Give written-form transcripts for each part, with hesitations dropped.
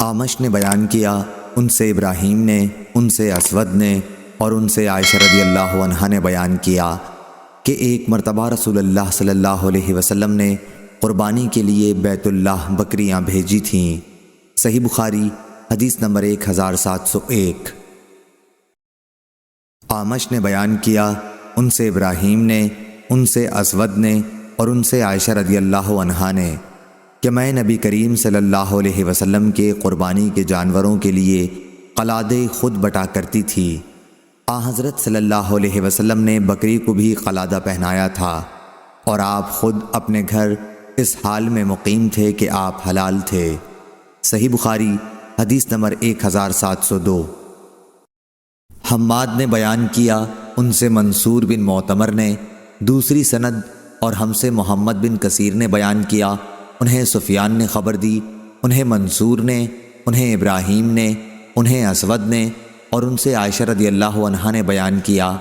آمش نے بیان کیا، ان سے ابراہیم نے، ان سے اسود نے اور ان سے عائشہ رضی اللہ عنہا نے بیان کیا کہ ایک مرتبہ رسول اللہ صلی اللہ علیہ وسلم نے قربانی کے لیے بیت اللہ بکریاں بھیجی تھیں۔ صحیح بخاری حدیث نمبر 1701۔ آمش نے بیان کیا، ان سے ابراہیم نے، ان سے اسود نے اور ان سے عائشہ رضی اللہ عنہا نے کہ میں نبی کریم صلی اللہ علیہ وسلم کے قربانی کے جانوروں کے لیے قلادے خود بٹا کرتی تھی۔ حضرت صلی اللہ علیہ وسلم نے بکری کو بھی قلادہ پہنایا تھا اور آپ خود اپنے گھر اس حال میں مقیم تھے کہ آپ حلال تھے۔ صحیح بخاری حدیث نمبر 1702۔ حماد نے بیان کیا، ان سے منصور بن معتمر نے، دوسری سند اور ہم سے محمد بن کثیر نے بیان کیا، انہیں سفیان نے خبر دی، انہیں منصور نے، انہیں ابراہیم نے، انہیں اسود نے اور ان سے عائشہ رضی اللہ عنہا نے بیان کیا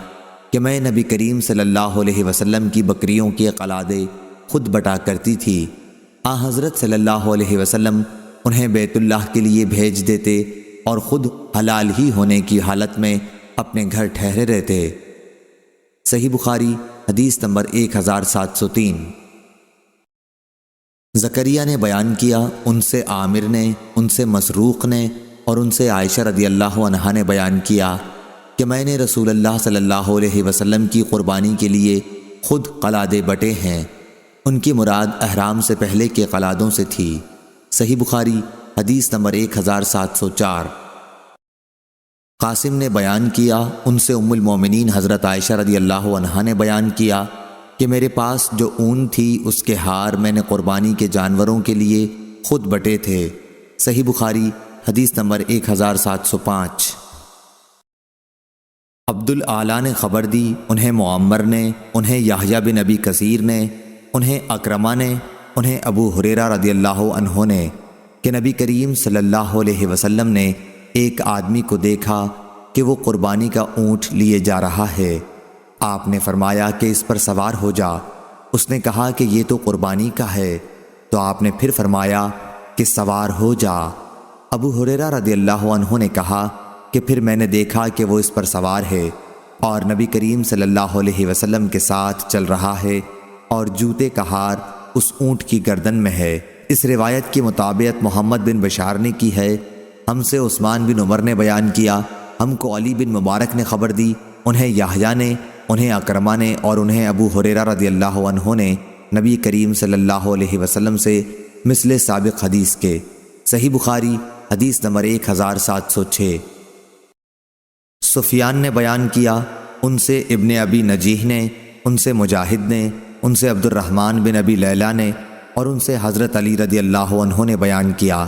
کہ میں نبی کریم صلی اللہ علیہ وسلم کی بکریوں کے قلادے خود بٹا کرتی تھی۔ حضرت صلی اللہ علیہ وسلم انہیں بیت اللہ کے لیے بھیج دیتے اور خود حلال ہی ہونے کی حالت میں اپنے گھر ٹھہرے رہتے۔ صحیح بخاری حدیث نمبر 1703۔ زکریہ نے بیان کیا، ان سے عامر نے، ان سے مسروق نے اور ان سے عائشہ رضی اللہ عنہا نے بیان کیا کہ میں نے رسول اللہ صلی اللہ علیہ وسلم کی قربانی کے لیے خود قلادے بٹے ہیں۔ ان کی مراد احرام سے پہلے کے قلادوں سے تھی۔ صحیح بخاری حدیث نمبر 1704۔ قاسم نے بیان کیا، ان سے ام المومنین حضرت عائشہ رضی اللہ عنہا نے بیان کیا کہ میرے پاس جو اون تھی اس کے ہار میں نے قربانی کے جانوروں کے لیے خود بٹے تھے۔ صحیح بخاری حدیث نمبر 1705۔ عبد الاعلیٰ نے خبر دی، انہیں معمر نے، انہیں یحییٰ بن ابی کثیر نے، انہیں اکرمہ نے، انہیں ابو ہریرہ رضی اللہ عنہ نے کہ نبی کریم صلی اللہ علیہ وسلم نے ایک آدمی کو دیکھا کہ وہ قربانی کا اونٹ لیے جا رہا ہے۔ آپ نے فرمایا کہ اس پر سوار ہو جا۔ اس نے کہا کہ یہ تو قربانی کا ہے، تو آپ نے پھر فرمایا کہ سوار ہو جا۔ ابو ہریرہ رضی اللہ عنہ نے کہا کہ پھر میں نے دیکھا کہ وہ اس پر سوار ہے اور نبی کریم صلی اللہ علیہ وسلم کے ساتھ چل رہا ہے اور جوتے کا ہار اس اونٹ کی گردن میں ہے۔ اس روایت کی مطابقت محمد بن بشار نے کی ہے۔ ہم سے عثمان بن عمر نے بیان کیا، ہم کو علی بن مبارک نے خبر دی، انہیں یحییٰ نے، انہیں اکرمہ نے اور انہیں ابو ہریرہ رضی اللہ عنہ نے نبی کریم صلی اللہ علیہ وسلم سے مثل سابق حدیث کے۔ صحیح بخاری حدیث نمبر 1706۔ سفیان نے بیان کیا، ان سے ابن ابی نجیح نے، ان سے مجاہد نے، ان سے عبد الرحمن بن ابی لیلہ نے اور ان سے حضرت علی رضی اللہ عنہ نے بیان کیا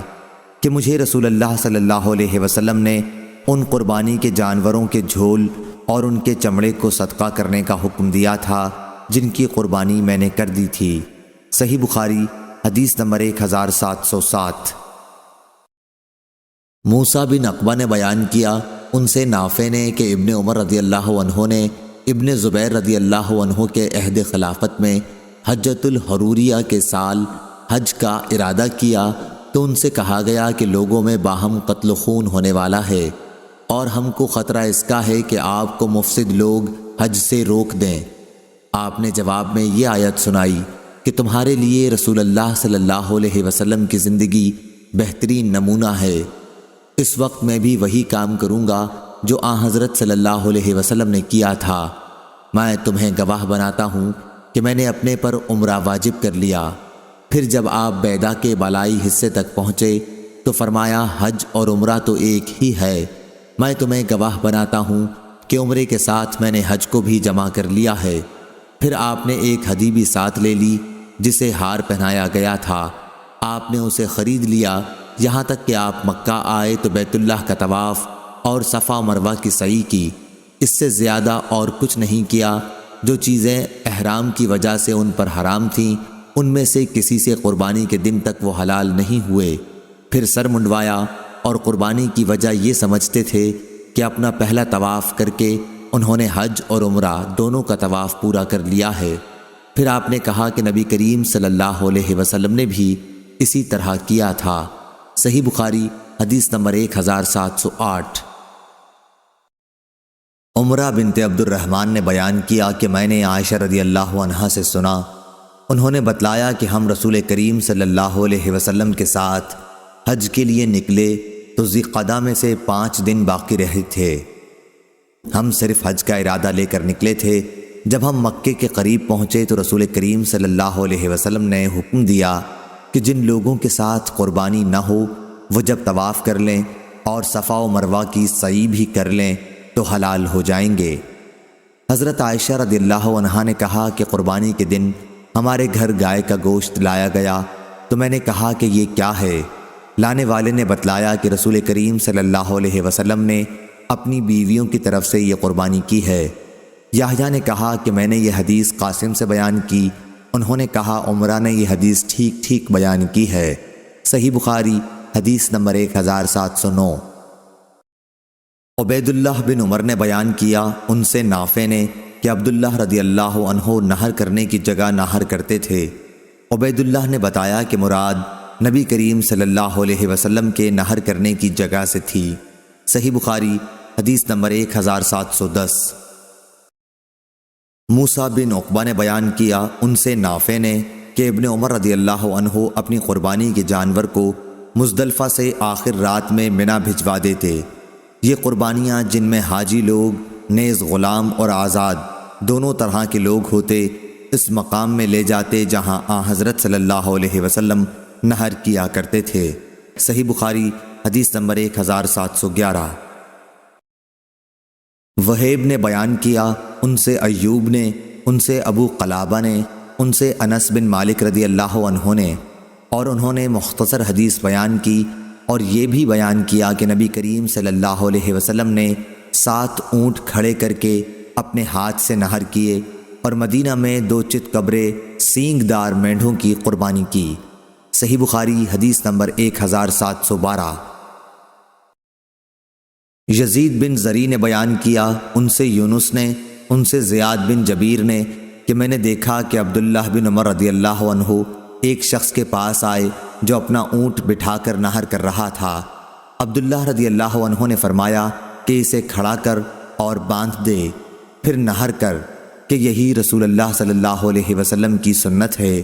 کہ مجھے رسول اللہ صلی اللہ علیہ وسلم نے ان قربانی کے جانوروں کے جھول اور ان کے چمڑے کو صدقہ کرنے کا حکم دیا تھا جن کی قربانی میں نے کر دی تھی۔ صحیح بخاری حدیث نمبر 1707۔ موسیٰ بن عقبہ نے بیان کیا، ان سے نافع نے کہ ابن عمر رضی اللہ عنہ نے ابن زبیر رضی اللہ عنہ کے عہد خلافت میں حجۃ الحروریہ کے سال حج کا ارادہ کیا تو ان سے کہا گیا کہ لوگوں میں باہم قتل خون ہونے والا ہے اور ہم کو خطرہ اس کا ہے کہ آپ کو مفسد لوگ حج سے روک دیں۔ آپ نے جواب میں یہ آیت سنائی کہ تمہارے لیے رسول اللہ صلی اللہ علیہ وسلم کی زندگی بہترین نمونہ ہے۔ اس وقت میں بھی وہی کام کروں گا جو حضرت صلی اللہ علیہ وسلم نے کیا تھا۔ میں تمہیں گواہ بناتا ہوں کہ میں نے اپنے پر عمرہ واجب کر لیا۔ پھر جب آپ بیدا کے بالائی حصے تک پہنچے تو فرمایا حج اور عمرہ تو ایک ہی ہے۔ میں تمہیں گواہ بناتا ہوں کہ عمرے کے ساتھ میں نے حج کو بھی جمع کر لیا ہے۔ پھر آپ نے ایک ہدی بھی ساتھ لے لی جسے ہار پہنایا گیا تھا۔ آپ نے اسے خرید لیا یہاں تک کہ آپ مکہ آئے تو بیت اللہ کا طواف اور صفا مروہ کی سعی کی۔ اس سے زیادہ اور کچھ نہیں کیا۔ جو چیزیں احرام کی وجہ سے ان پر حرام تھیں ان میں سے کسی سے قربانی کے دن تک وہ حلال نہیں ہوئے۔ پھر سر منڈوایا اور قربانی کی وجہ یہ سمجھتے تھے کہ اپنا پہلا طواف کر کے انہوں نے حج اور عمرہ دونوں کا طواف پورا کر لیا ہے۔ پھر آپ نے کہا کہ نبی کریم صلی اللہ علیہ وسلم نے بھی اسی طرح کیا تھا۔ صحیح بخاری حدیث نمبر 1708۔ عمرہ بنت عبد الرحمن نے بیان کیا کہ میں نے عائشہ رضی اللہ عنہا سے سنا، انہوں نے بتلایا کہ ہم رسول کریم صلی اللہ علیہ وسلم کے ساتھ حج کے لیے نکلے تو ذی القعدہ میں سے 5 دن باقی رہے تھے۔ ہم صرف حج کا ارادہ لے کر نکلے تھے۔ جب ہم مکے کے قریب پہنچے تو رسول کریم صلی اللہ علیہ وسلم نے حکم دیا کہ جن لوگوں کے ساتھ قربانی نہ ہو وہ جب طواف کر لیں اور صفا و مروہ کی سعی بھی کر لیں تو حلال ہو جائیں گے۔ حضرت عائشہ رضی اللہ عنہا نے کہا کہ قربانی کے دن ہمارے گھر گائے کا گوشت لایا گیا تو میں نے کہا کہ یہ کیا ہے؟ لانے والے نے بتلایا کہ رسول کریم صلی اللہ علیہ وسلم نے اپنی بیویوں کی طرف سے یہ قربانی کی ہے۔ یحییٰ نے کہا کہ میں نے یہ حدیث قاسم سے بیان کی، انہوں نے کہا عمرہ نے یہ حدیث ٹھیک بیان کی ہے۔ صحیح بخاری حدیث نمبر 1709۔ عبید اللہ بن عمر نے بیان کیا، ان سے نافع نے کہ عبداللہ رضی اللہ عنہ نہر کرنے کی جگہ نہر کرتے تھے۔ عبید اللہ نے بتایا کہ مراد نبی کریم صلی اللہ علیہ وسلم کے نہر کرنے کی جگہ سے تھی۔ صحیح بخاری حدیث نمبر 1710۔ موسیٰ بن عقبہ نے بیان کیا، ان سے نافع نے کہ ابن عمر رضی اللہ عنہ اپنی قربانی کے جانور کو مزدلفہ سے آخر رات میں منی بھجوا دیتے۔ یہ قربانیاں جن میں حاجی لوگ نیز غلام اور آزاد دونوں طرح کے لوگ ہوتے اس مقام میں لے جاتے جہاں حضرت صلی اللہ علیہ وسلم نہر کیا کرتے تھے۔ صحیح بخاری حدیث نمبر 1711۔ وہیب نے بیان کیا، ان سے ایوب نے، ان سے ابو قلابہ نے، ان سے انس بن مالک رضی اللہ عنہ نے، اور انہوں نے مختصر حدیث بیان کی اور یہ بھی بیان کیا کہ نبی کریم صلی اللہ علیہ وسلم نے 7 اونٹ کھڑے کر کے اپنے ہاتھ سے نہر کیے اور مدینہ میں 2 چت قبرے سینگ دار مینڈھوں کی قربانی کی۔ صحیح بخاری حدیث نمبر 1712۔ یزید بن زری نے بیان کیا، ان سے یونس نے، ان سے زیاد بن جبیر نے کہ میں نے دیکھا کہ عبداللہ بن عمر رضی اللہ عنہ ایک شخص کے پاس آئے جو اپنا اونٹ بٹھا کر نہر کر رہا تھا۔ عبداللہ رضی اللہ عنہ نے فرمایا کہ اسے کھڑا کر اور باندھ دے، پھر نہر کر، کہ یہی رسول اللہ صلی اللہ علیہ وسلم کی سنت ہے۔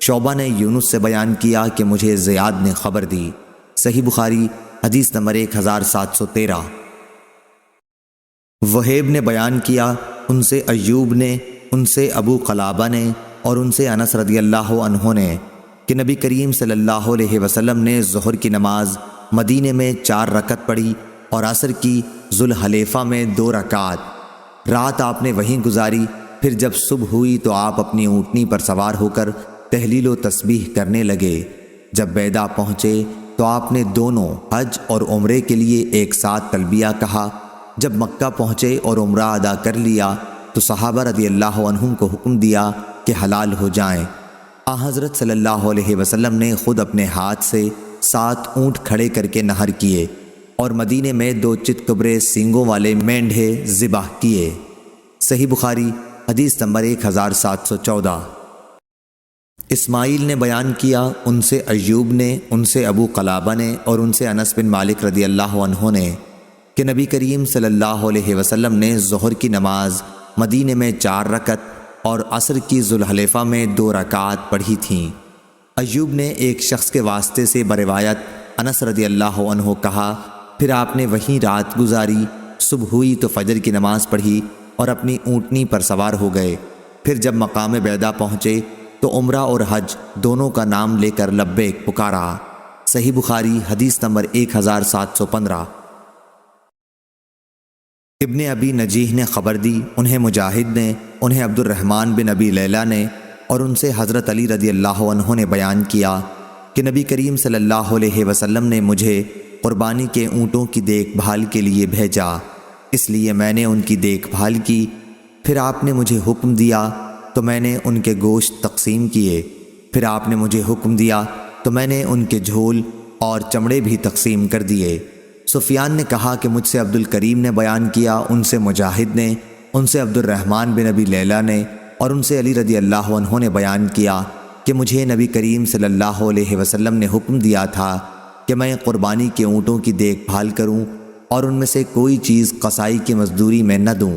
شعبہ نے یونس سے بیان کیا کہ مجھے زیاد نے خبر دی۔ صحیح بخاری حدیث نمبر 1713۔ وہیب نے بیان کیا، ان سے ایوب نے، ان سے ابو قلابہ نے اور ان سے انس رضی اللہ عنہ نے کہ نبی کریم صلی اللہ علیہ وسلم نے ظہر کی نماز مدینے میں 4 رکعت پڑھی اور عصر کی ذوالحلیفہ میں 2 رکعت۔ رات آپ نے وہیں گزاری، پھر جب صبح ہوئی تو آپ اپنی اونٹنی پر سوار ہو کر تہلیل و تسبیح کرنے لگے۔ جب بیدا پہنچے تو آپ نے دونوں حج اور عمرے کے لیے ایک ساتھ تلبیہ کہا۔ جب مکہ پہنچے اور عمرہ ادا کر لیا تو صحابہ رضی اللہ عنہم کو حکم دیا کہ حلال ہو جائیں۔ حضرت صلی اللہ علیہ وسلم نے خود اپنے ہاتھ سے 7 اونٹ کھڑے کر کے نہر کیے اور مدینے میں 2 چت قبرے سینگوں والے مینڈھے ذبح کیے۔ صحیح بخاری حدیث نمبر 1714۔ اسماعیل نے بیان کیا، ان سے ایوب نے، ان سے ابو قلابہ نے اور ان سے انس بن مالک رضی اللہ عنہ نے کہ نبی کریم صلی اللہ علیہ وسلم نے ظہر کی نماز مدینے میں 4 رکعت اور عصر کی ذوالحلیفہ میں 2 رکعات پڑھی تھیں۔ ایوب نے ایک شخص کے واسطے سے بروایت انس رضی اللہ عنہ کہا، پھر آپ نے وہیں رات گزاری، صبح ہوئی تو فجر کی نماز پڑھی اور اپنی اونٹنی پر سوار ہو گئے۔ پھر جب مقام بیدا پہنچے تو عمرہ اور حج دونوں کا نام لے کر لبیک پکارا۔ صحیح بخاری حدیث نمبر 1715۔ ابن ابی نجیح نے خبر دی، انہیں مجاہد نے، انہیں عبد الرحمن بن ابی لیلہ نے اور ان سے حضرت علی رضی اللہ عنہ نے بیان کیا کہ نبی کریم صلی اللہ علیہ وسلم نے مجھے قربانی کے اونٹوں کی دیکھ بھال کے لیے بھیجا، اس لیے میں نے ان کی دیکھ بھال کی۔ پھر آپ نے مجھے حکم دیا تو میں نے ان کے گوشت تقسیم کیے، پھر آپ نے مجھے حکم دیا تو میں نے ان کے جھول اور چمڑے بھی تقسیم کر دیے۔ سفیان نے کہا کہ مجھ سے عبد الکریم نے بیان کیا، ان سے مجاہد نے، ان سے عبد الرحمن بن ابی لیلہ نے اور ان سے علی رضی اللہ عنہ نے بیان کیا کہ مجھے نبی کریم صلی اللہ علیہ وسلم نے حکم دیا تھا کہ میں قربانی کے اونٹوں کی دیکھ بھال کروں اور ان میں سے کوئی چیز قصائی کی مزدوری میں نہ دوں۔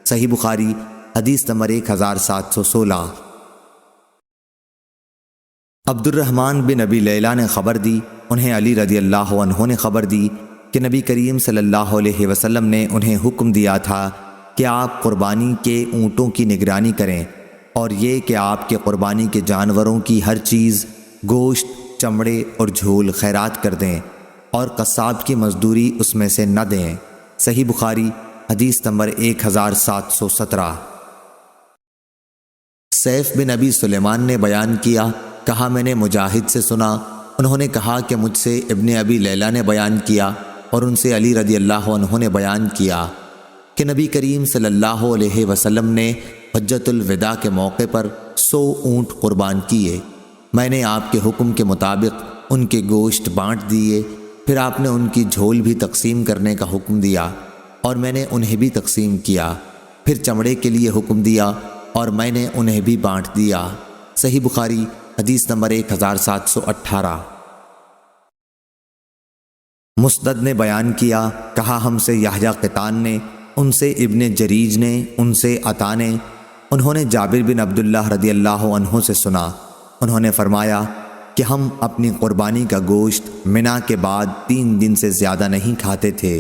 صحیح بخاری حدیث نمبر 1716۔ عبد الرحمن بن ابی لیلہ نے خبر دی، انہیں علی رضی اللہ عنہ نے خبر دی کہ نبی کریم صلی اللہ علیہ وسلم نے انہیں حکم دیا تھا کہ آپ قربانی کے اونٹوں کی نگرانی کریں، اور یہ کہ آپ کے قربانی کے جانوروں کی ہر چیز، گوشت، چمڑے اور جھول خیرات کر دیں، اور قصاب کی مزدوری اس میں سے نہ دیں۔ صحیح بخاری حدیث نمبر 1717۔ سیف بن ابی سلیمان نے بیان کیا، کہا میں نے مجاہد سے سنا، انہوں نے کہا کہ مجھ سے ابن ابی لیلہ نے بیان کیا اور ان سے علی رضی اللہ عنہ نے بیان کیا کہ نبی کریم صلی اللہ علیہ وسلم نے حجۃ الوداع کے موقع پر 100 اونٹ قربان کیے۔ میں نے آپ کے حکم کے مطابق ان کے گوشت بانٹ دیے، پھر آپ نے ان کی جھول بھی تقسیم کرنے کا حکم دیا اور میں نے انہیں بھی تقسیم کیا، پھر چمڑے کے لیے حکم دیا اور میں نے انہیں بھی بانٹ دیا۔ صحیح بخاری حدیث نمبر 1718۔ مسدد نے بیان کیا، کہا ہم سے یحییٰ قطان نے، ان سے ابن جریج نے، ان سے عطا نے، انہوں نے جابر بن عبداللہ رضی اللہ عنہ سے سنا، انہوں نے فرمایا کہ ہم اپنی قربانی کا گوشت منا کے بعد 3 دن سے زیادہ نہیں کھاتے تھے،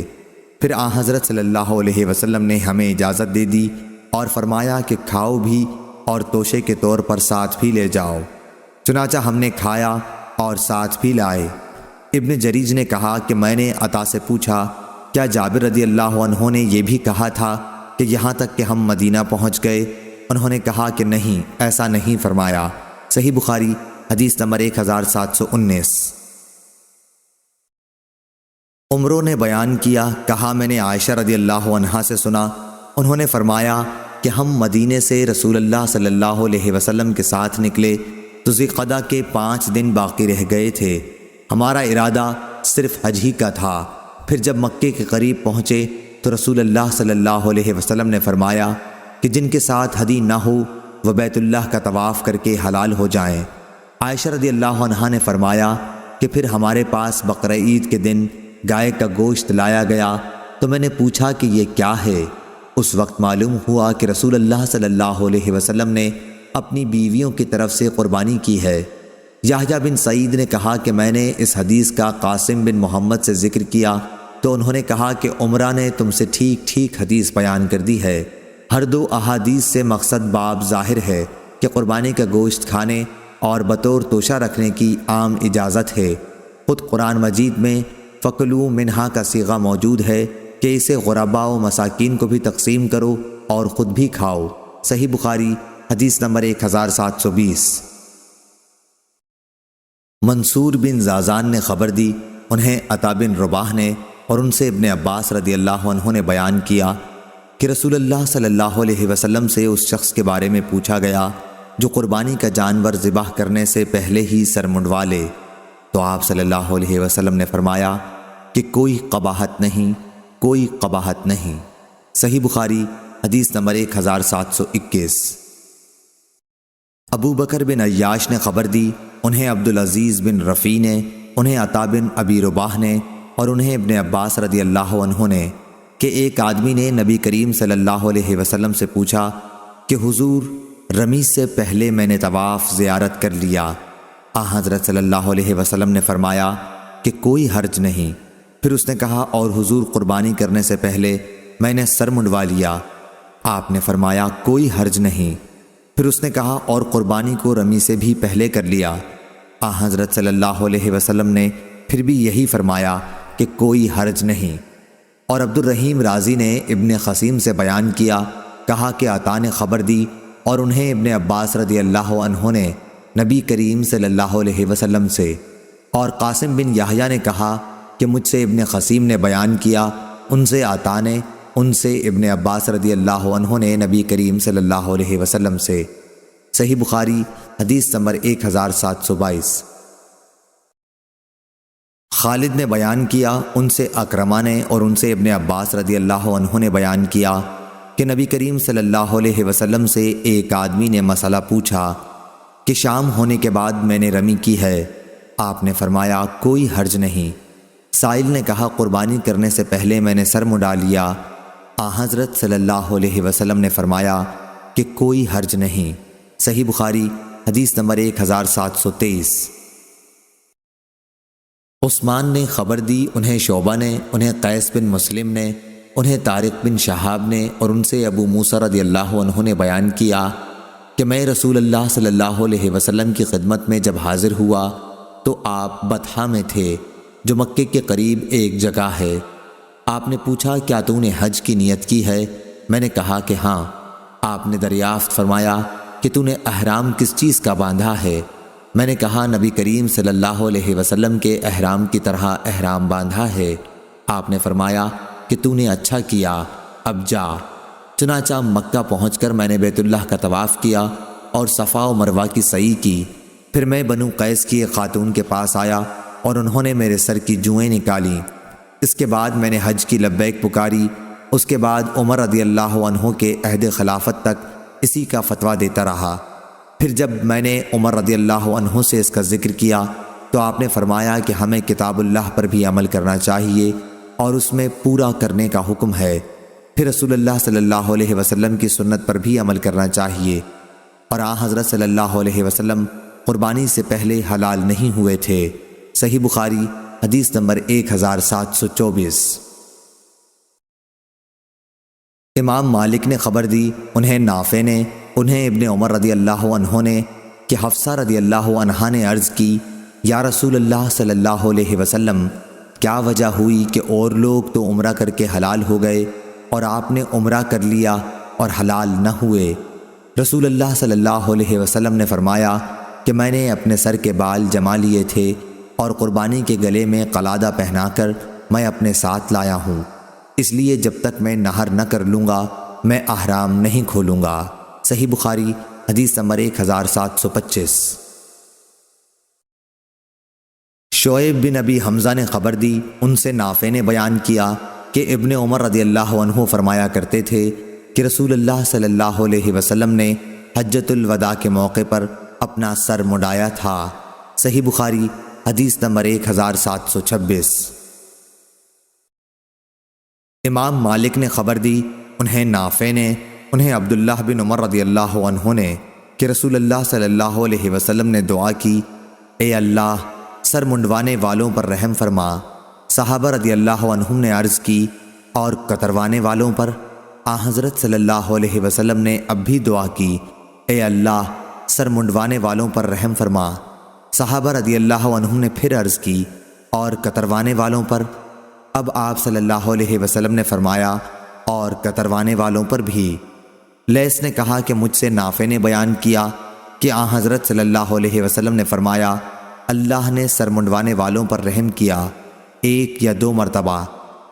پھر آن حضرت صلی اللہ علیہ وسلم نے ہمیں اجازت دے دی اور فرمایا کہ کھاؤ بھی اور توشے کے طور پر ساتھ بھی لے جاؤ، چنانچہ ہم نے کھایا اور ساتھ بھی لائے۔ ابن جریج نے کہا کہ میں نے عطا سے پوچھا، کیا جابر رضی اللہ عنہ نے یہ بھی کہا تھا کہ یہاں تک کہ ہم مدینہ پہنچ گئے؟ انہوں نے کہا کہ نہیں، ایسا نہیں فرمایا۔ صحیح بخاری حدیث نمبر 1719۔ عمرو نے بیان کیا، کہا میں نے عائشہ رضی اللہ عنہا سے سنا، انہوں نے فرمایا کہ ہم مدینے سے رسول اللہ صلی اللہ علیہ وسلم کے ساتھ نکلے تو ذوالقعدہ کے 5 دن باقی رہ گئے تھے، ہمارا ارادہ صرف حج ہی کا تھا۔ پھر جب مکے کے قریب پہنچے تو رسول اللہ صلی اللہ علیہ وسلم نے فرمایا کہ جن کے ساتھ ہدی نہ ہو وہ بیت اللہ کا طواف کر کے حلال ہو جائیں۔ عائشہ رضی اللہ عنہا نے فرمایا کہ پھر ہمارے پاس بقرہ عید کے دن گائے کا گوشت لایا گیا تو میں نے پوچھا کہ یہ کیا ہے؟ اس وقت معلوم ہوا کہ رسول اللہ صلی اللہ علیہ وسلم نے اپنی بیویوں کی طرف سے قربانی کی ہے۔ یحییٰ بن سعید نے کہا کہ میں نے اس حدیث کا قاسم بن محمد سے ذکر کیا تو انہوں نے کہا کہ عمرہ نے تم سے ٹھیک ٹھیک حدیث بیان کر دی ہے۔ ہر 2 احادیث سے مقصد باب ظاہر ہے کہ قربانی کا گوشت کھانے اور بطور توشہ رکھنے کی عام اجازت ہے۔ خود قرآن مجید میں فَكُلُوا مِنْهَا کا صیغہ موجود ہے کہ اسے غرباء و مساکین کو بھی تقسیم کرو اور خود بھی کھاؤ۔ صحیح بخاری حدیث نمبر 1720۔ منصور بن زازان نے خبر دی، انہیں عطا بن رباح نے اور ان سے ابن عباس رضی اللہ عنہ نے بیان کیا کہ رسول اللہ صلی اللہ علیہ وسلم سے اس شخص کے بارے میں پوچھا گیا جو قربانی کا جانور ذبح کرنے سے پہلے ہی سر منڈوا لے، تو آپ صلی اللہ علیہ وسلم نے فرمایا کہ کوئی قباحت نہیں، کوئی قباحت نہیں۔ صحیح بخاری حدیث نمبر 1721۔ ابو بکر بن عیاش نے خبر دی، انہیں عبدالعزیز بن رفیع نے، انہیں عطا بن ابی رباح نے اور انہیں ابن عباس رضی اللہ عنہ نے کہ ایک آدمی نے نبی کریم صلی اللہ علیہ وسلم سے پوچھا کہ حضور رمی سے پہلے میں نے طواف زیارت کر لیا۔ حضرت صلی اللہ علیہ وسلم نے فرمایا کہ کوئی حرج نہیں۔ پھر اس نے کہا اور حضور قربانی کرنے سے پہلے میں نے سر منڈوا لیا۔ آپ نے فرمایا کوئی حرج نہیں۔ پھر اس نے کہا اور قربانی کو رمی سے بھی پہلے کر لیا۔ حضرت صلی اللہ علیہ وسلم نے پھر بھی یہی فرمایا کہ کوئی حرج نہیں۔ اور عبد الرحیم رازی نے ابن خسیم سے بیان کیا، کہا کہ عطا نے خبر دی اور انہیں ابن عباس رضی اللہ عنہ نے نبی کریم صلی اللہ علیہ وسلم سے، اور قاسم بن یحییٰ نے کہا کہ مجھ سے ابن خسیم نے بیان کیا، ان سے عطا نے، ان سے ابن عباس رضی اللہ عنہ نے نبی کریم صلی اللہ علیہ وسلم سے۔ صحیح بخاری حدیث نمبر 1722۔ خالد نے بیان کیا، ان سے اکرمہ نے اور ان سے ابن عباس رضی اللہ عنہ نے بیان کیا کہ نبی کریم صلی اللہ علیہ وسلم سے ایک آدمی نے مسئلہ پوچھا کہ شام ہونے کے بعد میں نے رمی کی ہے، آپ نے فرمایا کوئی حرج نہیں۔ سائل نے کہا قربانی کرنے سے پہلے میں نے سر مڈا لیا۔ حضرت صلی اللہ علیہ وسلم نے فرمایا کہ کوئی حرج نہیں۔ صحیح بخاری حدیث نمبر 1723۔ عثمان نے خبر دی، انہیں شعبہ نے، انہیں قیس بن مسلم نے، انہیں طارق بن شہاب نے، اور ان سے ابو موسیٰ رضی اللہ عنہ نے بیان کیا کہ میں رسول اللہ صلی اللہ علیہ وسلم کی خدمت میں جب حاضر ہوا تو آپ بطحا میں تھے، جو مکے کے قریب ایک جگہ ہے۔ آپ نے پوچھا کیا تو نے حج کی نیت کی ہے؟ میں نے کہا کہ ہاں۔ آپ نے دریافت فرمایا کہ تو نے احرام کس چیز کا باندھا ہے؟ میں نے کہا نبی کریم صلی اللہ علیہ وسلم کے احرام کی طرح احرام باندھا ہے۔ آپ نے فرمایا کہ تو نے اچھا کیا، اب جا۔ چنانچہ مکہ پہنچ کر میں نے بیت اللہ کا طواف کیا اور صفا و مروہ کی سعی کی۔ پھر میں بنو قیس کی ایک خاتون کے پاس آیا اور انہوں نے میرے سر کی جوئیں نکالیں۔ اس کے بعد میں نے حج کی لبیک پکاری۔ اس کے بعد عمر رضی اللہ عنہ کے عہد خلافت تک اسی کا فتویٰ دیتا رہا۔ پھر جب میں نے عمر رضی اللہ عنہ سے اس کا ذکر کیا تو آپ نے فرمایا کہ ہمیں کتاب اللہ پر بھی عمل کرنا چاہیے اور اس میں پورا کرنے کا حکم ہے۔ پھر رسول اللہ صلی اللہ علیہ وسلم کی سنت پر بھی عمل کرنا چاہیے، اور حضرت صلی اللہ علیہ وسلم قربانی سے پہلے حلال نہیں ہوئے تھے۔ صحیح بخاری حدیث نمبر 1724۔ امام مالک نے خبر دی، انہیں نافع نے، انہیں ابن عمر رضی اللہ عنہ نے کہ حفصہ رضی اللہ عنہا نے عرض کی یا رسول اللہ صلی اللہ علیہ وسلم، کیا وجہ ہوئی کہ اور لوگ تو عمرہ کر کے حلال ہو گئے اور آپ نے عمرہ کر لیا اور حلال نہ ہوئے؟ رسول اللہ صلی اللہ علیہ وسلم نے فرمایا کہ میں نے اپنے سر کے بال جما لیے تھے اور قربانی کے گلے میں قلادہ پہنا کر میں اپنے ساتھ لایا ہوں، اس لیے جب تک میں نہر نہ کر لوں گا میں احرام نہیں کھولوں گا۔ صحیح بخاری حدیث نمبر 1725۔ شعیب بن ابی حمزہ نے خبر دی، ان سے نافع نے بیان کیا کہ ابن عمر رضی اللہ عنہ فرمایا کرتے تھے کہ رسول اللہ صلی اللہ علیہ وسلم نے حجۃ الوداع کے موقع پر اپنا سر مڈایا تھا۔ صحیح بخاری حدیث نمبر 1726۔ امام مالک نے خبر دی، انہیں نافع نے، انہیں عبداللہ بن عمر رضی اللہ عنہ نے کہ رسول اللہ صلی اللہ علیہ وسلم نے دعا کی، اے اللہ سر منڈوانے والوں پر رحم فرما۔ صحابہ رضی اللہ عنہم نے عرض کی اور کتروانے والوں پر؟ حضرت صلی اللہ علیہ وسلم نے اب بھی دعا کی، اے اللہ سر منڈوانے والوں پر رحم فرما۔ صحابہ رضی اللہ عنہم نے پھر عرض کی اور کتروانے والوں پر؟ اب آپ صلی اللہ علیہ وسلم نے فرمایا اور کتروانے والوں پر بھی۔ لیث نے کہا کہ مجھ سے نافع نے بیان کیا کہ حضرت صلی اللہ علیہ وسلم نے فرمایا اللہ نے سر منڈوانے والوں پر رحم کیا 1 یا 2 مرتبہ۔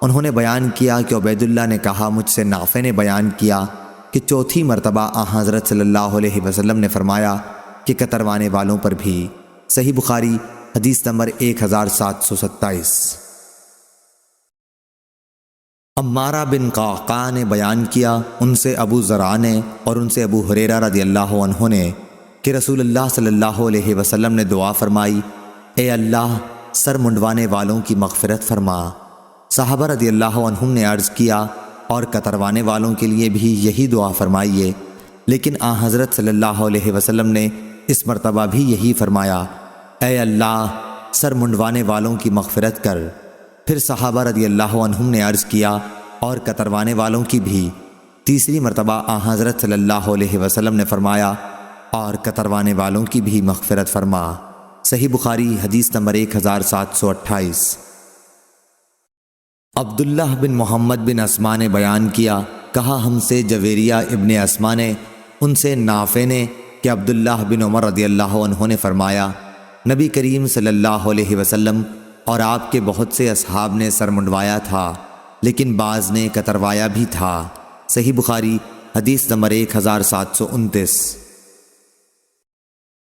انہوں نے بیان کیا کہ عبید اللہ نے کہا مجھ سے نافع نے بیان کیا کہ 4تھی مرتبہ حضرت صلی اللہ علیہ وسلم نے فرمایا کہ کتروانے والوں پر بھی۔ صحیح بخاری حدیث نمبر 1727۔ عمارہ بن قعقاع نے بیان کیا، ان سے ابو ذرع نے اور ان سے ابو ہریرہ رضی اللہ عنہ نے کہ رسول اللہ صلی اللہ علیہ وسلم نے دعا فرمائی، اے اللہ سر منڈوانے والوں کی مغفرت فرما۔ صحابہ رضی اللہ عنہم نے عرض کیا اور کتروانے والوں کے لیے بھی یہی دعا فرمائیے، لیکن حضرت صلی اللہ علیہ وسلم نے اس مرتبہ بھی یہی فرمایا، اے اللہ سر منڈوانے والوں کی مغفرت کر۔ پھر صحابہ رضی اللہ عنہم نے عرض کیا اور کتروانے والوں کی بھی۔ تیسری مرتبہ حضرت صلی اللہ علیہ وسلم نے فرمایا اور کتروانے والوں کی بھی مغفرت فرما۔ صحیح بخاری حدیث نمبر 1728۔ عبداللہ بن محمد بن اسما نے بیان کیا، کہا ہم سے جویریہ ابن اسما نے، ان سے نافع نے کہ عبداللہ بن عمر رضی اللہ عنہ نے فرمایا نبی کریم صلی اللہ علیہ وسلم اور آپ کے بہت سے اصحاب نے سر منڈوایا تھا، لیکن بعض نے کتروایا بھی تھا۔ صحیح بخاری حدیث نمبر 1729۔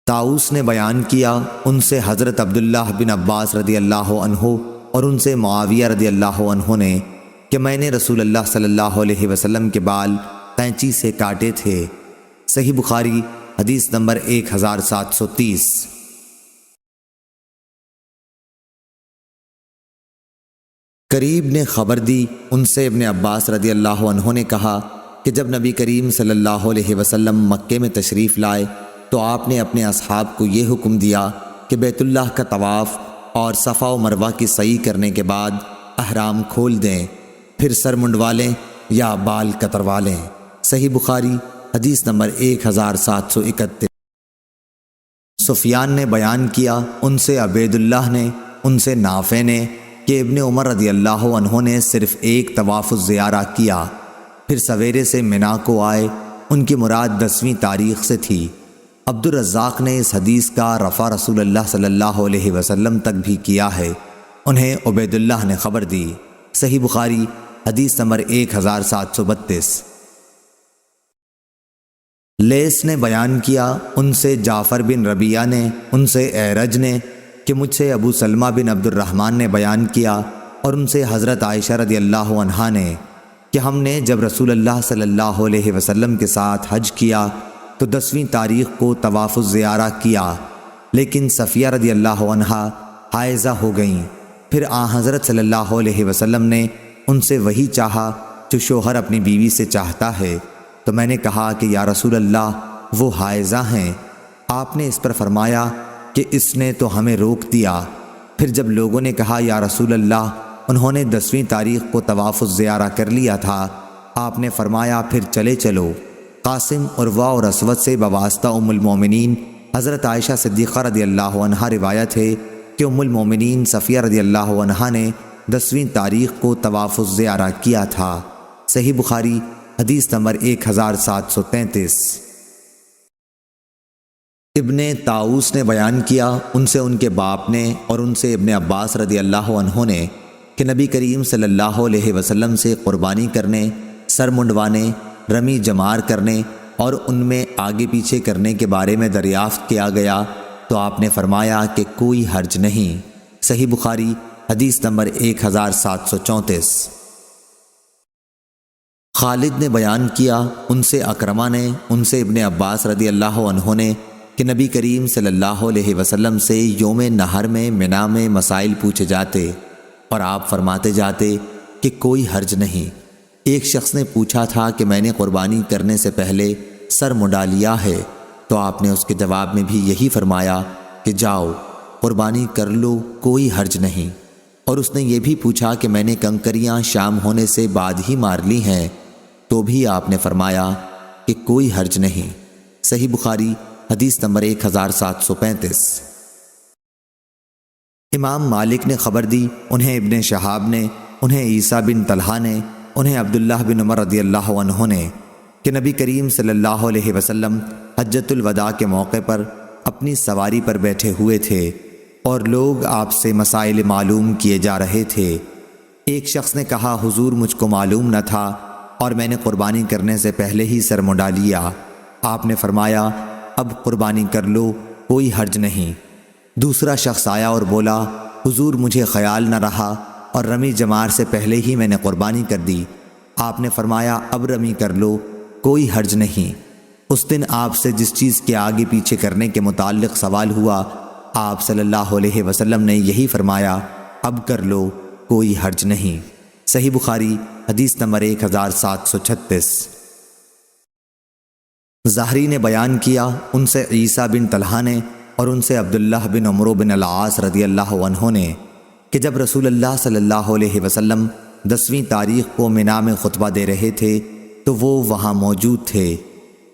طاؤس نے بیان کیا، ان سے حضرت عبداللہ بن عباس رضی اللہ عنہ اور ان سے معاویہ رضی اللہ عنہ نے کہ میں نے رسول اللہ صلی اللہ علیہ وسلم کے بال قینچی سے کاٹے تھے۔ صحیح بخاری حدیث نمبر 1730۔ قریب نے خبر دی، ان سے ابن عباس رضی اللہ عنہ نے کہا کہ جب نبی کریم صلی اللہ علیہ وسلم مکے میں تشریف لائے تو آپ نے اپنے اصحاب کو یہ حکم دیا کہ بیت اللہ کا طواف اور صفا و مروہ کی سعی کرنے کے بعد احرام کھول دیں، پھر سر منڈوا لیں یا بال کتروا لیں۔ صحیح بخاری حدیث نمبر 1731۔ سفیان نے بیان کیا، ان سے عبید اللہ نے، ان سے نافع نے کہ ابن عمر رضی اللہ عنہ نے صرف ایک طواف الزیارہ کیا، پھر سویرے سے منا کو آئے۔ ان کی مراد 10ویں تاریخ سے تھی۔ عبد الرزاق نے اس حدیث کا رفع رسول اللہ صلی اللہ علیہ وسلم تک بھی کیا ہے، انہیں عبید اللہ نے خبر دی۔ صحیح بخاری حدیث نمبر 1732۔ لیث نے بیان کیا، ان سے جعفر بن ربیعہ نے، ان سے اعرج نے کہ مجھ سے ابو سلمہ بن عبد الرحمن نے بیان کیا، اور ان سے حضرت عائشہ رضی اللہ عنہا نے کہ ہم نے جب رسول اللہ صلی اللہ علیہ وسلم کے ساتھ حج کیا تو 10ویں تاریخ کو طواف الزیارہ کیا، لیکن صفیہ رضی اللہ عنہا حائضہ ہو گئیں۔ پھر حضرت صلی اللہ علیہ وسلم نے ان سے وہی چاہا جو شوہر اپنی بیوی سے چاہتا ہے، تو میں نے کہا کہ یا رسول اللہ وہ حائضہ ہیں۔ آپ نے اس پر فرمایا کہ اس نے تو ہمیں روک دیا۔ پھر جب لوگوں نے کہا یا رسول اللہ انہوں نے 10ویں تاریخ کو طواف الزیارہ کر لیا تھا، آپ نے فرمایا پھر چلے چلو۔ قاسم، عروہ اور اسود سے بواسطہ ام المومنین حضرت عائشہ صدیقہ رضی اللہ عنہا روایت ہے کہ ام المومنین صفیہ رضی اللہ عنہا نے 10ویں تاریخ کو طواف الزیارہ کیا تھا۔ صحیح بخاری حدیث نمبر 1733۔ ابن طاؤس نے بیان کیا، ان سے ان کے باپ نے اور ان سے ابن عباس رضی اللہ عنہ نے کہ نبی کریم صلی اللہ علیہ وسلم سے قربانی کرنے، سر منڈوانے، رمی جمار کرنے اور ان میں آگے پیچھے کرنے کے بارے میں دریافت کیا گیا تو آپ نے فرمایا کہ کوئی حرج نہیں۔ صحیح بخاری حدیث نمبر 1734۔ خالد نے بیان کیا، ان سے اکرمہ نے، ان سے ابن عباس رضی اللہ عنہ نے کہ نبی کریم صلی اللہ علیہ وسلم سے یوم نہر میں منا میں مسائل پوچھے جاتے اور آپ فرماتے جاتے کہ کوئی حرج نہیں۔ ایک شخص نے پوچھا تھا کہ میں نے قربانی کرنے سے پہلے سر منڈا لیا ہے، تو آپ نے اس کے جواب میں بھی یہی فرمایا کہ جاؤ قربانی کر لو، کوئی حرج نہیں۔ اور اس نے یہ بھی پوچھا کہ میں نے کنکریاں شام ہونے سے بعد ہی مار لی ہیں، تو بھی آپ نے فرمایا کہ کوئی حرج نہیں۔ صحیح بخاری حدیث نمبر 1735۔ امام مالک نے خبر دی، انہیں ابن شہاب نے، انہیں عیسیٰ بن طلحہ نے، انہیں عبداللہ بن عمر رضی اللہ عنہ نے کہ نبی کریم صلی اللہ علیہ وسلم حجۃ الوداع کے موقع پر اپنی سواری پر بیٹھے ہوئے تھے اور لوگ آپ سے مسائل معلوم کیے جا رہے تھے۔ ایک شخص نے کہا حضور مجھ کو معلوم نہ تھا اور میں نے قربانی کرنے سے پہلے ہی سر منڈا لیا۔ آپ نے فرمایا اب قربانی کر لو، کوئی حرج نہیں۔ دوسرا شخص آیا اور بولا حضور مجھے خیال نہ رہا اور رمی جمار سے پہلے ہی میں نے قربانی کر دی۔ آپ نے فرمایا اب رمی کر لو، کوئی حرج نہیں۔ اس دن آپ سے جس چیز کے آگے پیچھے کرنے کے متعلق سوال ہوا، آپ صلی اللہ علیہ وسلم نے یہی فرمایا اب کر لو، کوئی حرج نہیں۔ صحیح بخاری حدیث نمبر 1736۔ زہری نے بیان کیا، ان سے عیسیٰ بن طلحہ نے اور ان سے عبداللہ بن عمرو بن العاص رضی اللہ عنہ نے کہ جب رسول اللہ صلی اللہ علیہ وسلم 10ویں تاریخ کو منا میں خطبہ دے رہے تھے تو وہ وہاں موجود تھے۔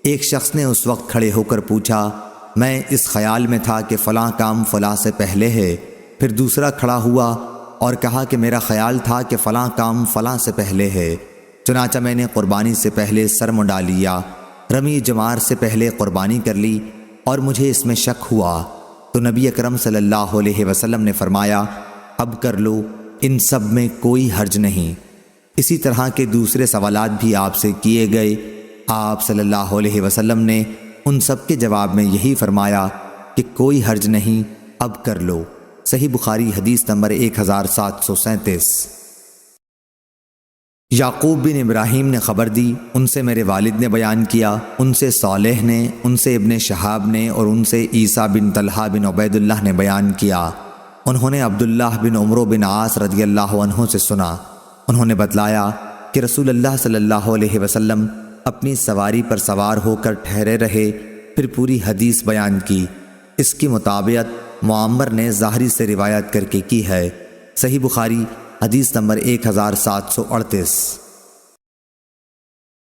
ایک شخص نے اس وقت کھڑے ہو کر پوچھا میں اس خیال میں تھا کہ فلاں کام فلاں سے پہلے ہے۔ پھر دوسرا کھڑا ہوا اور کہا کہ میرا خیال تھا کہ فلاں کام فلاں سے پہلے ہے، چنانچہ میں نے قربانی سے پہلے سر منڈا لیا، رمی جمار سے پہلے قربانی کر لی اور مجھے اس میں شک ہوا، تو نبی اکرم صلی اللہ علیہ وسلم نے فرمایا اب کر لو، ان سب میں کوئی حرج نہیں۔ اسی طرح کے دوسرے سوالات بھی آپ سے کیے گئے، آپ صلی اللہ علیہ وسلم نے ان سب کے جواب میں یہی فرمایا کہ کوئی حرج نہیں، اب کر لو۔ صحیح بخاری حدیث نمبر 1737۔ یعقوب بن ابراہیم نے خبر دی، ان سے میرے والد نے بیان کیا، ان سے صالح نے، ان سے ابن شہاب نے اور ان سے عیسیٰ بن طلحہ بن عبید اللہ نے بیان کیا انہوں نے عبداللہ بن عمرو بن عاص رضی اللہ عنہ سے سنا، انہوں نے بتلایا کہ رسول اللہ صلی اللہ علیہ وسلم اپنی سواری پر سوار ہو کر ٹھہرے رہے، پھر پوری حدیث بیان کی۔ اس کی مطابقت معمر نے ظاہری سے روایت کر کے کی ہے۔ صحیح بخاری حدیث نمبر 1738۔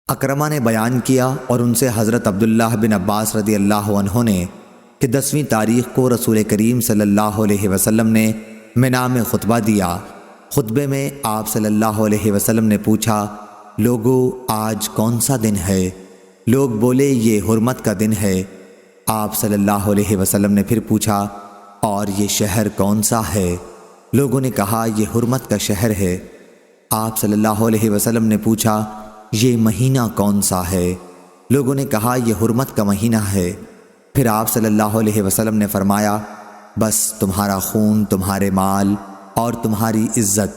اکرمہ نے بیان کیا اور ان سے حضرت عبداللہ بن عباس رضی اللہ عنہ نے کہ 10ویں تاریخ کو رسول کریم صلی اللہ علیہ وسلم نے منا میں خطبہ دیا۔ خطبے میں آپ صلی اللہ علیہ وسلم نے پوچھا، لوگو آج کون سا دن ہے؟ لوگ بولے یہ حرمت کا دن ہے۔ آپ صلی اللہ علیہ وسلم نے پھر پوچھا، اور یہ شہر کون سا ہے؟ لوگوں نے کہا یہ حرمت کا شہر ہے۔ آپ صلی اللہ علیہ وسلم نے پوچھا، یہ مہینہ کون سا ہے؟ لوگوں نے کہا یہ حرمت کا مہینہ ہے۔ پھر آپ صلی اللہ علیہ وسلم نے فرمایا، بس تمہارا خون، تمہارے مال اور تمہاری عزت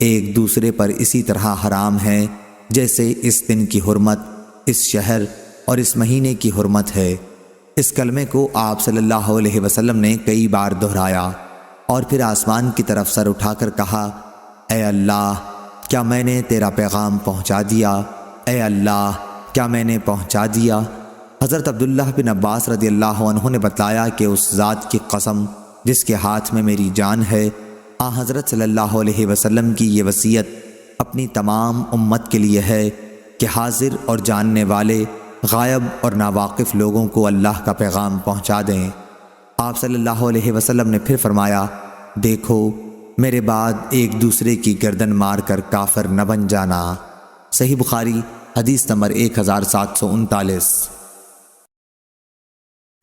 ایک دوسرے پر اسی طرح حرام ہے جیسے اس دن کی حرمت، اس شہر اور اس مہینے کی حرمت ہے۔ اس کلمے کو آپ صلی اللہ علیہ وسلم نے کئی بار دہرایا اور پھر آسمان کی طرف سر اٹھا کر کہا، اے اللہ، کیا میں نے تیرا پیغام پہنچا دیا؟ اے اللہ، کیا میں نے پہنچا دیا؟ حضرت عبداللہ بن عباس رضی اللہ عنہ نے بتلایا کہ اس ذات کی قسم جس کے ہاتھ میں میری جان ہے، حضرت صلی اللہ علیہ وسلم کی یہ وصیت اپنی تمام امت کے لیے ہے کہ حاضر اور جاننے والے، غائب اور ناواقف لوگوں کو اللہ کا پیغام پہنچا دیں۔ آپ صلی اللہ علیہ وسلم نے پھر فرمایا، دیکھو میرے بعد ایک دوسرے کی گردن مار کر کافر نہ بن جانا۔ صحیح بخاری حدیث نمبر 1739۔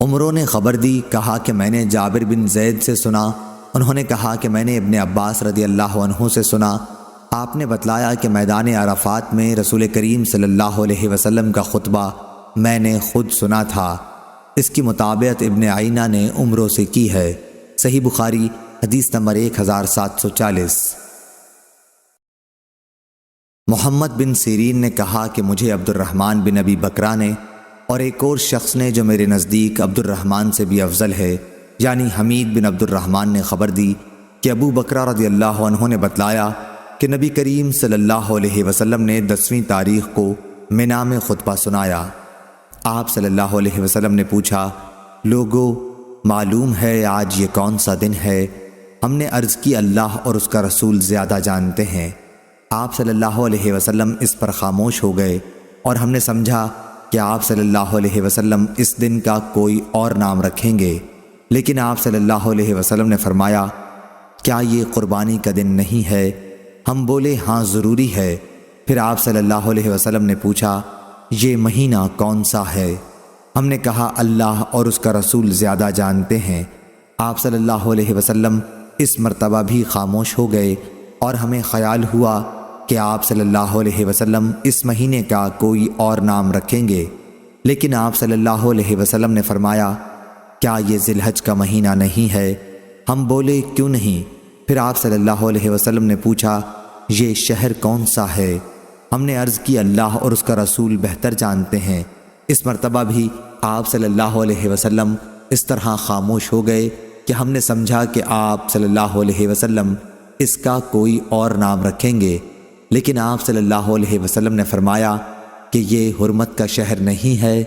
عمروں نے خبر دی، کہا کہ میں نے جابر بن زید سے سنا، انہوں نے کہا کہ میں نے ابن عباس رضی اللہ عنہ سے سنا، آپ نے بتلایا کہ میدان عرفات میں رسول کریم صلی اللہ علیہ وسلم کا خطبہ میں نے خود سنا تھا۔ اس کی مطابقت ابن عینہ نے عمروں سے کی ہے۔ صحیح بخاری حدیث نمبر 1740۔ محمد بن سیرین نے کہا کہ مجھے عبد الرحمن بن ابی بکرہ نے اور ایک اور شخص نے جو میرے نزدیک عبد الرحمن سے بھی افضل ہے، یعنی حمید بن عبد الرحمن نے خبر دی کہ ابو بکرہ رضی اللہ عنہ نے بتلایا کہ نبی کریم صلی اللہ علیہ وسلم نے 10ویں تاریخ کو منا میں خطبہ سنایا۔ آپ صلی اللہ علیہ وسلم نے پوچھا، لوگو معلوم ہے آج یہ کون سا دن ہے؟ ہم نے عرض کی اللہ اور اس کا رسول زیادہ جانتے ہیں۔ آپ صلی اللہ علیہ وسلم اس پر خاموش ہو گئے اور ہم نے سمجھا کہ آپ صلی اللہ علیہ وسلم اس دن کا کوئی اور نام رکھیں گے، لیکن آپ صلی اللہ علیہ وسلم نے فرمایا، کیا یہ قربانی کا دن نہیں ہے؟ ہم بولے ہاں ضروری ہے۔ پھر آپ صلی اللہ علیہ وسلم نے پوچھا، یہ مہینہ کون سا ہے؟ ہم نے کہا اللہ اور اس کا رسول زیادہ جانتے ہیں۔ آپ صلی اللہ علیہ وسلم اس مرتبہ بھی خاموش ہو گئے اور ہمیں خیال ہوا کہ آپ صلی اللہ علیہ وسلم اس مہینے کا کوئی اور نام رکھیں گے، لیکن آپ صلی اللہ علیہ وسلم نے فرمایا، کیا یہ ذی الحج کا مہینہ نہیں ہے؟ ہم بولے کیوں نہیں؟ پھر آپ صلی اللہ علیہ وسلم نے پوچھا، یہ شہر کون سا ہے؟ ہم نے عرض کی اللہ اور اس کا رسول بہتر جانتے ہیں۔ اس مرتبہ بھی آپ صلی اللہ علیہ وسلم اس طرح خاموش ہو گئے کہ ہم نے سمجھا کہ آپ صلی اللہ علیہ وسلم اس کا کوئی اور نام رکھیں گے، لیکن آپ صلی اللہ علیہ وسلم نے فرمایا کہ یہ حرمت کا شہر نہیں ہے۔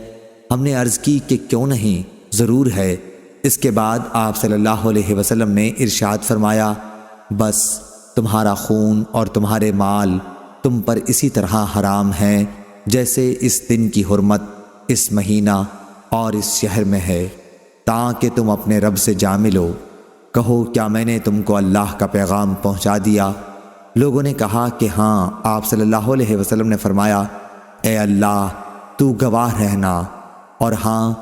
ہم نے عرض کی کہ کیوں نہیں؟ ضرور ہے۔ اس کے بعد آپ صلی اللہ علیہ وسلم نے ارشاد فرمایا، بس تمہارا خون اور تمہارے مال تم پر اسی طرح حرام ہیں جیسے اس دن کی حرمت اس مہینہ اور اس شہر میں ہے، تاکہ تم اپنے رب سے جا ملو۔ کہو کیا میں نے تم کو اللہ کا پیغام پہنچا دیا؟ لوگوں نے کہا کہ ہاں۔ آپ صلی اللہ علیہ وسلم نے فرمایا، اے اللہ تو گواہ رہنا، اور ہاں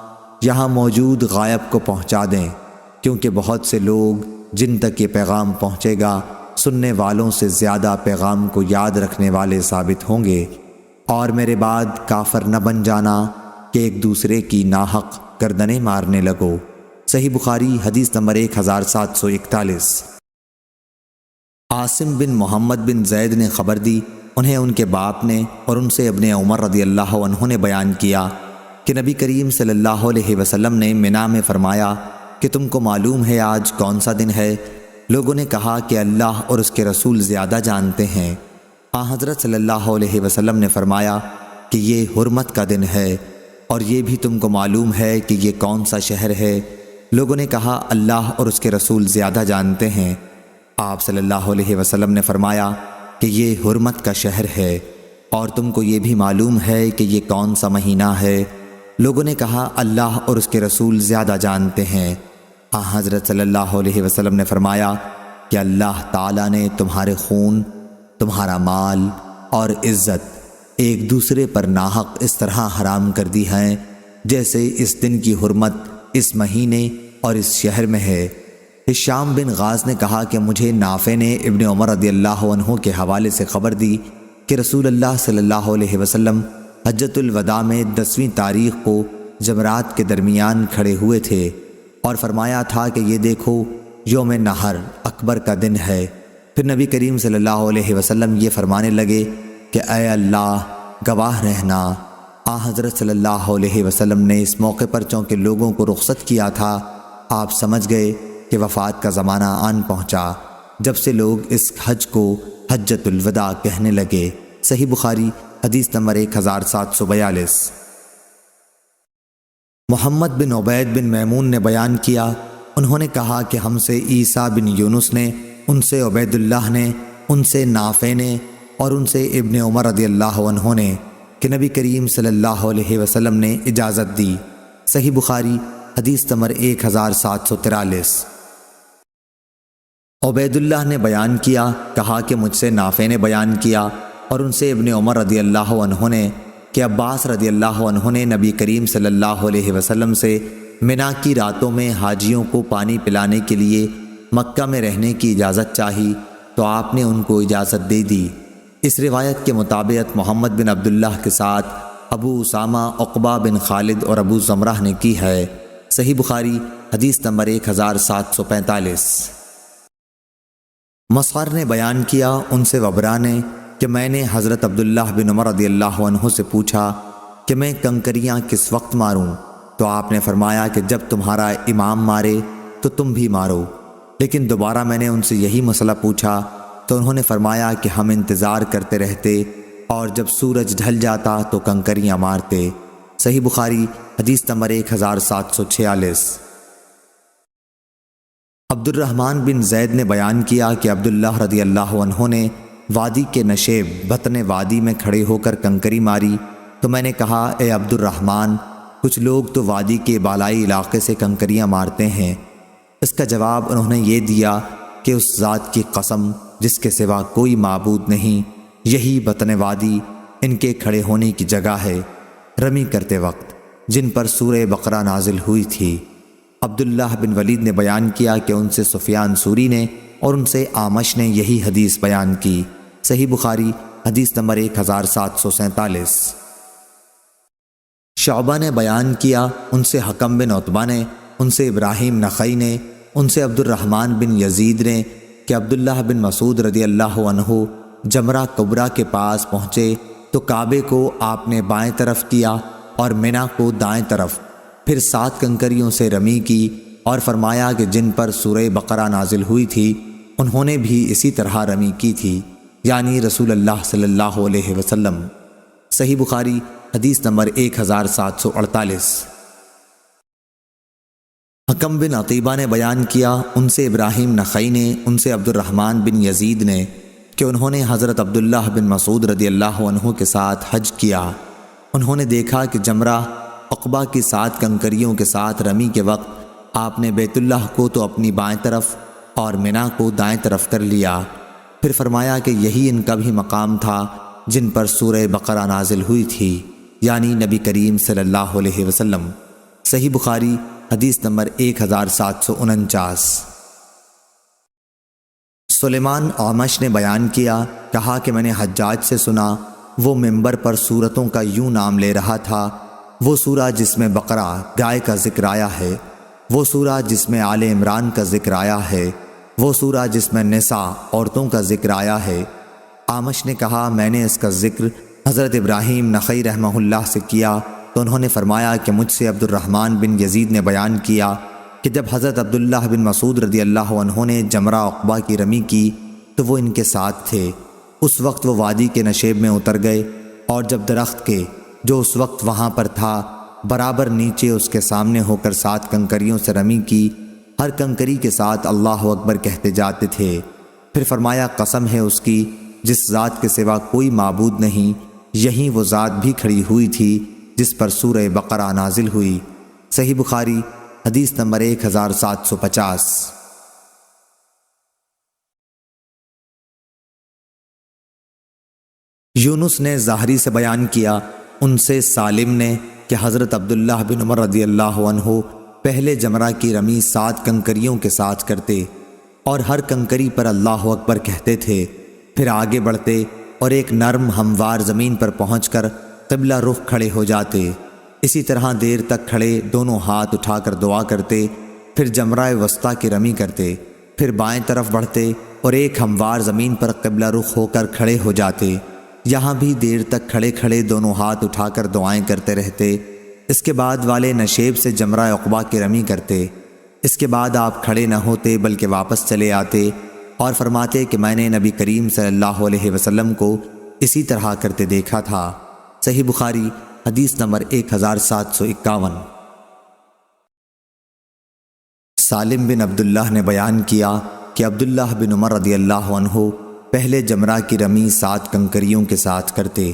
یہاں موجود غائب کو پہنچا دیں، کیونکہ بہت سے لوگ جن تک یہ پیغام پہنچے گا سننے والوں سے زیادہ پیغام کو یاد رکھنے والے ثابت ہوں گے، اور میرے بعد کافر نہ بن جانا کہ ایک دوسرے کی ناحق گردنیں مارنے لگو۔ صحیح بخاری حدیث نمبر 1741۔ عاصم بن محمد بن زید نے خبر دی، انہیں ان کے باپ نے اور ان سے ابن عمر رضی اللہ عنہ نے بیان کیا کہ نبی کریم صلی اللہ علیہ وسلم نے منا میں فرمایا کہ تم کو معلوم ہے آج کون سا دن ہے؟ لوگوں نے کہا کہ اللہ اور اس کے رسول زیادہ جانتے ہیں۔ حضرت صلی اللہ علیہ وسلم نے فرمایا کہ یہ حرمت کا دن ہے، اور یہ بھی تم کو معلوم ہے کہ یہ کون سا شہر ہے؟ لوگوں نے کہا اللہ اور اس کے رسول زیادہ جانتے ہیں۔ آپ صلی اللہ علیہ وسلم نے فرمایا کہ یہ حرمت کا شہر ہے، اور تم کو یہ بھی معلوم ہے کہ یہ کون سا مہینہ ہے؟ لوگوں نے کہا اللہ اور اس کے رسول زیادہ جانتے ہیں۔ حضرت صلی اللہ علیہ وسلم نے فرمایا کہ اللہ تعالیٰ نے تمہارے خون، تمہارا مال اور عزت ایک دوسرے پر ناحق اس طرح حرام کر دی ہیں جیسے اس دن کی حرمت اس مہینے اور اس شہر میں ہے۔ ہشام بن غاز نے کہا کہ مجھے نافع نے ابن عمر رضی اللہ عنہ کے حوالے سے خبر دی کہ رسول اللہ صلی اللہ علیہ وسلم حجۃ الوداع میں 10ویں تاریخ کو جمرات کے درمیان کھڑے ہوئے تھے اور فرمایا تھا کہ یہ دیکھو یوم نحر اکبر کا دن ہے۔ پھر نبی کریم صلی اللہ علیہ وسلم یہ فرمانے لگے کہ اے اللہ گواہ رہنا۔ حضرت صلی اللہ علیہ وسلم نے اس موقع پر چونکہ لوگوں کو رخصت کیا تھا، آپ سمجھ گئے کہ وفات کا زمانہ آن پہنچا، جب سے لوگ اس حج کو حجۃ الوداع کہنے لگے۔ صحیح بخاری حدیث نمبر 1742۔ محمد بن عبید بن میمون نے بیان کیا، انہوں نے کہا کہ ہم سے عیسیٰ بن یونس نے، ان سے عبید اللہ نے، ان سے نافع نے اور ان سے ابن عمر رضی اللہ عنہ نے کہ نبی کریم صلی اللہ علیہ وسلم نے اجازت دی۔ صحیح بخاری حدیث نمبر 1743۔ عبید اللہ نے بیان کیا، کہا کہ مجھ سے نافع نے بیان کیا اور ان سے ابن عمر رضی اللہ عنہ نے کہ عباس رضی اللہ عنہ نے نبی کریم صلی اللہ علیہ وسلم سے منا کی راتوں میں حاجیوں کو پانی پلانے کے لیے مکہ میں رہنے کی اجازت چاہی تو آپ نے ان کو اجازت دے دی۔ اس روایت کے مطابق محمد بن عبداللہ کے ساتھ ابو اسامہ، عقبہ بن خالد اور ابو زمرہ نے کی ہے۔ صحیح بخاری حدیث نمبر 1745۔ مسعر نے بیان کیا، ان سے وبرا نے کہ میں نے حضرت عبداللہ بن عمر رضی اللہ عنہ سے پوچھا کہ میں کنکریاں کس وقت ماروں؟ تو آپ نے فرمایا کہ جب تمہارا امام مارے تو تم بھی مارو۔ لیکن دوبارہ میں نے ان سے یہی مسئلہ پوچھا تو انہوں نے فرمایا کہ ہم انتظار کرتے رہتے اور جب سورج ڈھل جاتا تو کنکریاں مارتے۔ صحیح بخاری حدیث نمبر 1746۔ عبد الرحمن بن زید نے بیان کیا کہ عبداللہ رضی اللہ عنہ نے وادی کے نشیب بطن وادی میں کھڑے ہو کر کنکری ماری تو میں نے کہا اے عبد الرحمن، کچھ لوگ تو وادی کے بالائی علاقے سے کنکریاں مارتے ہیں۔ اس کا جواب انہوں نے یہ دیا کہ اس ذات کی قسم جس کے سوا کوئی معبود نہیں، یہی بطن وادی ان کے کھڑے ہونے کی جگہ ہے رمی کرتے وقت جن پر سورہ بقرہ نازل ہوئی تھی۔ عبداللہ بن ولید نے بیان کیا کہ ان سے سفیان ثوری نے اور ان سے اعمش نے یہی حدیث بیان کی۔ صحیح بخاری حدیث نمبر 1747۔ شعبہ نے بیان کیا، ان سے حکم بن عتبہ نے، ان سے ابراہیم نخعی نے، ان سے عبد الرحمن بن یزید نے کہ عبداللہ بن مسعود رضی اللہ عنہ جمرہ کبریٰ کے پاس پہنچے تو کعبے کو آپ نے بائیں طرف کیا اور منا کو دائیں طرف، پھر 7 کنکریوں سے رمی کی اور فرمایا کہ جن پر سورہ بقرہ نازل ہوئی تھی انہوں نے بھی اسی طرح رمی کی تھی، یعنی رسول اللہ صلی اللہ علیہ وسلم۔ صحیح بخاری حدیث نمبر 1748۔ حکم بن عطیبہ نے بیان کیا، ان سے ابراہیم نخعی نے، ان سے عبد الرحمن بن یزید نے کہ انہوں نے حضرت عبداللہ بن مسعود رضی اللہ عنہ کے ساتھ حج کیا۔ انہوں نے دیکھا کہ جمرہ عقبہ کی 7 کنکریوں کے ساتھ رمی کے وقت آپ نے بیت اللہ کو تو اپنی بائیں طرف اور منا کو دائیں طرف کر لیا، پھر فرمایا کہ یہی ان کا بھی مقام تھا جن پر سورہ بقرہ نازل ہوئی تھی، یعنی نبی کریم صلی اللہ علیہ وسلم۔ صحیح بخاری حدیث نمبر 1749۔ سلیمان اعمش نے بیان کیا، کہا کہ میں نے حجاج سے سنا، وہ ممبر پر سورتوں کا یوں نام لے رہا تھا، وہ سورہ جس میں بقرہ گائے کا ذکر آیا ہے، وہ سورہ جس میں آل عمران کا ذکر آیا ہے، وہ سورہ جس میں نساء عورتوں کا ذکر آیا ہے۔ اعمش نے کہا میں نے اس کا ذکر حضرت ابراہیم نخعی رحمہ اللہ سے کیا تو انہوں نے فرمایا کہ مجھ سے عبد الرحمن بن یزید نے بیان کیا کہ جب حضرت عبداللہ بن مسعود رضی اللہ عنہ نے جمرہ عقبہ کی رمی کی تو وہ ان کے ساتھ تھے۔ اس وقت وہ وادی کے نشیب میں اتر گئے اور جب درخت کے جو اس وقت وہاں پر تھا برابر نیچے اس کے سامنے ہو کر 7 کنکریوں سے رمی کی، ہر کنکری کے ساتھ اللہ اکبر کہتے جاتے تھے۔ پھر فرمایا قسم ہے اس کی جس ذات کے سوا کوئی معبود نہیں، یہیں وہ ذات بھی کھڑی ہوئی تھی جس پر سورہ بقرہ نازل ہوئی۔ صحیح بخاری حدیث نمبر 1750۔ یونس نے ظاہری سے بیان کیا، ان سے سالم نے کہ حضرت عبداللہ بن عمر رضی اللہ عنہ پہلے جمرہ کی رمی 7 کنکریوں کے ساتھ کرتے اور ہر کنکری پر اللہ اکبر کہتے تھے، پھر آگے بڑھتے اور ایک نرم ہموار زمین پر پہنچ کر قبلہ رخ کھڑے ہو جاتے۔ اسی طرح دیر تک کھڑے دونوں ہاتھ اٹھا کر دعا کرتے، پھر جمرہ وسطیٰ کی رمی کرتے، پھر بائیں طرف بڑھتے اور ایک ہموار زمین پر قبلہ رخ ہو کر کھڑے ہو جاتے۔ یہاں بھی دیر تک کھڑے کھڑے دونوں ہاتھ اٹھا کر دعائیں کرتے رہتے۔ اس کے بعد والے نشیب سے جمرہ عقبہ کی رمی کرتے۔ اس کے بعد آپ کھڑے نہ ہوتے بلکہ واپس چلے آتے اور فرماتے کہ میں نے نبی کریم صلی اللہ علیہ وسلم کو اسی طرح کرتے دیکھا تھا۔ صحیح بخاری حدیث نمبر 1751۔ سالم بن عبداللہ نے بیان کیا کہ عبداللہ بن عمر رضی اللہ عنہ پہلے جمرہ کی رمی 7 کنکریوں کے ساتھ کرتے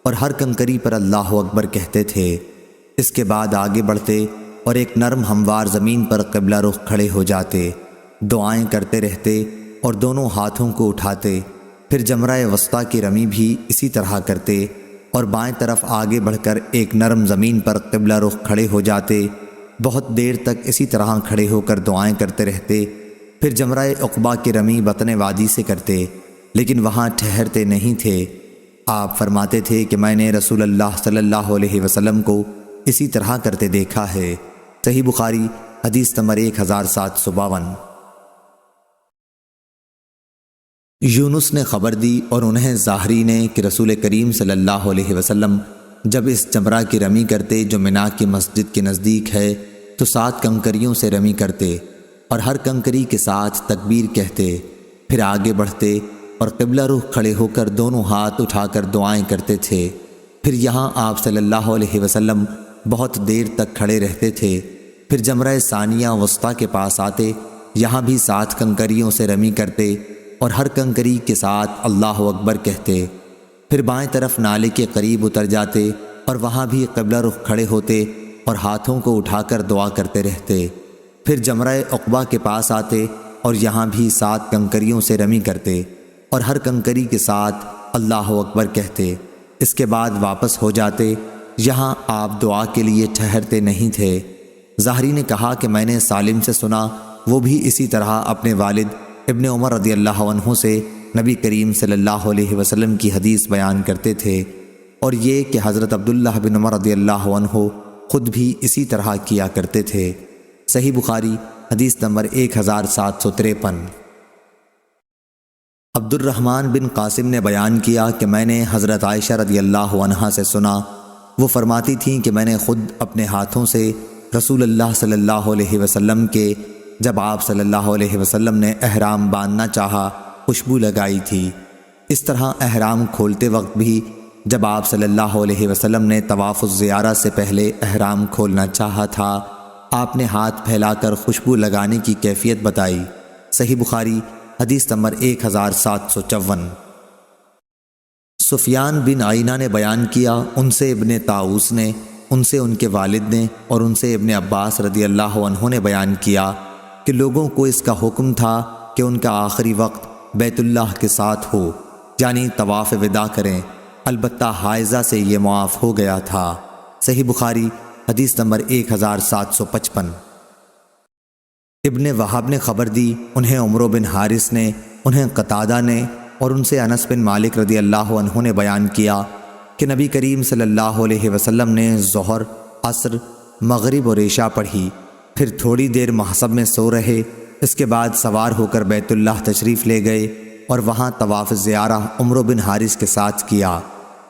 اور ہر کنکری پر اللہ اکبر کہتے تھے۔ اس کے بعد آگے بڑھتے اور ایک نرم ہموار زمین پر قبلہ رخ کھڑے ہو جاتے، دعائیں کرتے رہتے اور دونوں ہاتھوں کو اٹھاتے، پھر جمرہ وسطیٰ کی رمی بھی اسی طرح کرتے اور بائیں طرف آگے بڑھ کر ایک نرم زمین پر قبلہ رخ کھڑے ہو جاتے، بہت دیر تک اسی طرح کھڑے ہو کر دعائیں کرتے رہتے، پھر جمرہ عقبہ کی رمی بطن وادی سے کرتے، لیکن وہاں ٹھہرتے نہیں تھے۔ آپ فرماتے تھے کہ میں نے رسول اللہ صلی اللہ علیہ وسلم کو اسی طرح کرتے دیکھا ہے۔ صحیح بخاری حدیث نمبر 1752۔ یونس نے خبر دی اور انہیں ظاہری نے کہ رسول کریم صلی اللہ علیہ وسلم جب اس جمرہ کی رمی کرتے جو منا کی مسجد کے نزدیک ہے تو 7 کنکریوں سے رمی کرتے اور ہر کنکری کے ساتھ تکبیر کہتے، پھر آگے بڑھتے اور قبلہ رخ کھڑے ہو کر دونوں ہاتھ اٹھا کر دعائیں کرتے تھے۔ پھر یہاں آپ صلی اللہ علیہ وسلم بہت دیر تک کھڑے رہتے تھے، پھر جمرہ ثانیہ وسطیٰ کے پاس آتے، یہاں بھی 7 کنکریوں سے رمی کرتے اور ہر کنکری کے ساتھ اللہ اکبر کہتے، پھر بائیں طرف نالے کے قریب اتر جاتے اور وہاں بھی قبلہ رخ کھڑے ہوتے اور ہاتھوں کو اٹھا کر دعا کرتے رہتے، پھر جمرہ عقبہ کے پاس آتے اور یہاں بھی 7 کنکریوں سے رمی کرتے اور ہر کنکری کے ساتھ اللہ اکبر کہتے۔ اس کے بعد واپس ہو جاتے، یہاں آپ دعا کے لیے ٹھہرتے نہیں تھے۔ ظاہری نے کہا کہ میں نے سالم سے سنا، وہ بھی اسی طرح اپنے والد ابن عمر رضی اللہ عنہ سے نبی کریم صلی اللہ علیہ وسلم کی حدیث بیان کرتے تھے، اور یہ کہ حضرت عبداللہ بن عمر رضی اللہ عنہ خود بھی اسی طرح کیا کرتے تھے۔ صحیح بخاری حدیث نمبر 1753۔ عبد الرحمن بن قاسم نے بیان کیا کہ میں نے حضرت عائشہ رضی اللہ عنہا سے سنا، وہ فرماتی تھیں کہ میں نے خود اپنے ہاتھوں سے رسول اللہ صلی اللہ علیہ وسلم کے جب آپ صلی اللہ علیہ وسلم نے احرام باندھنا چاہا خوشبو لگائی تھی۔ اس طرح احرام کھولتے وقت بھی جب آپ صلی اللہ علیہ وسلم نے طواف الزیارہ سے پہلے احرام کھولنا چاہا تھا، آپ نے ہاتھ پھیلا کر خوشبو لگانے کی کیفیت بتائی۔ صحیح بخاری حدیث نمبر 1754۔ سفیان بن عینہ نے بیان کیا، ان سے ابن طاؤس نے، ان سے ان کے والد نے اور ان سے ابن عباس رضی اللہ عنہ نے بیان کیا کہ لوگوں کو اس کا حکم تھا کہ ان کا آخری وقت بیت اللہ کے ساتھ ہو، یعنی طواف وداع کریں، البتہ حائضہ سے یہ معاف ہو گیا تھا۔ صحیح بخاری حدیث نمبر 1755۔ ابن وہب نے خبر دی، انہیں عمرو بن حارث نے، انہیں قتادہ نے اور ان سے انس بن مالک رضی اللہ عنہ نے بیان کیا کہ نبی کریم صلی اللہ علیہ وسلم نے ظہر، عصر، مغرب اور عشاء پڑھی، پھر تھوڑی دیر محصب میں سو رہے، اس کے بعد سوار ہو کر بیت اللہ تشریف لے گئے اور وہاں طواف زیارہ عمرو بن حارث کے ساتھ کیا۔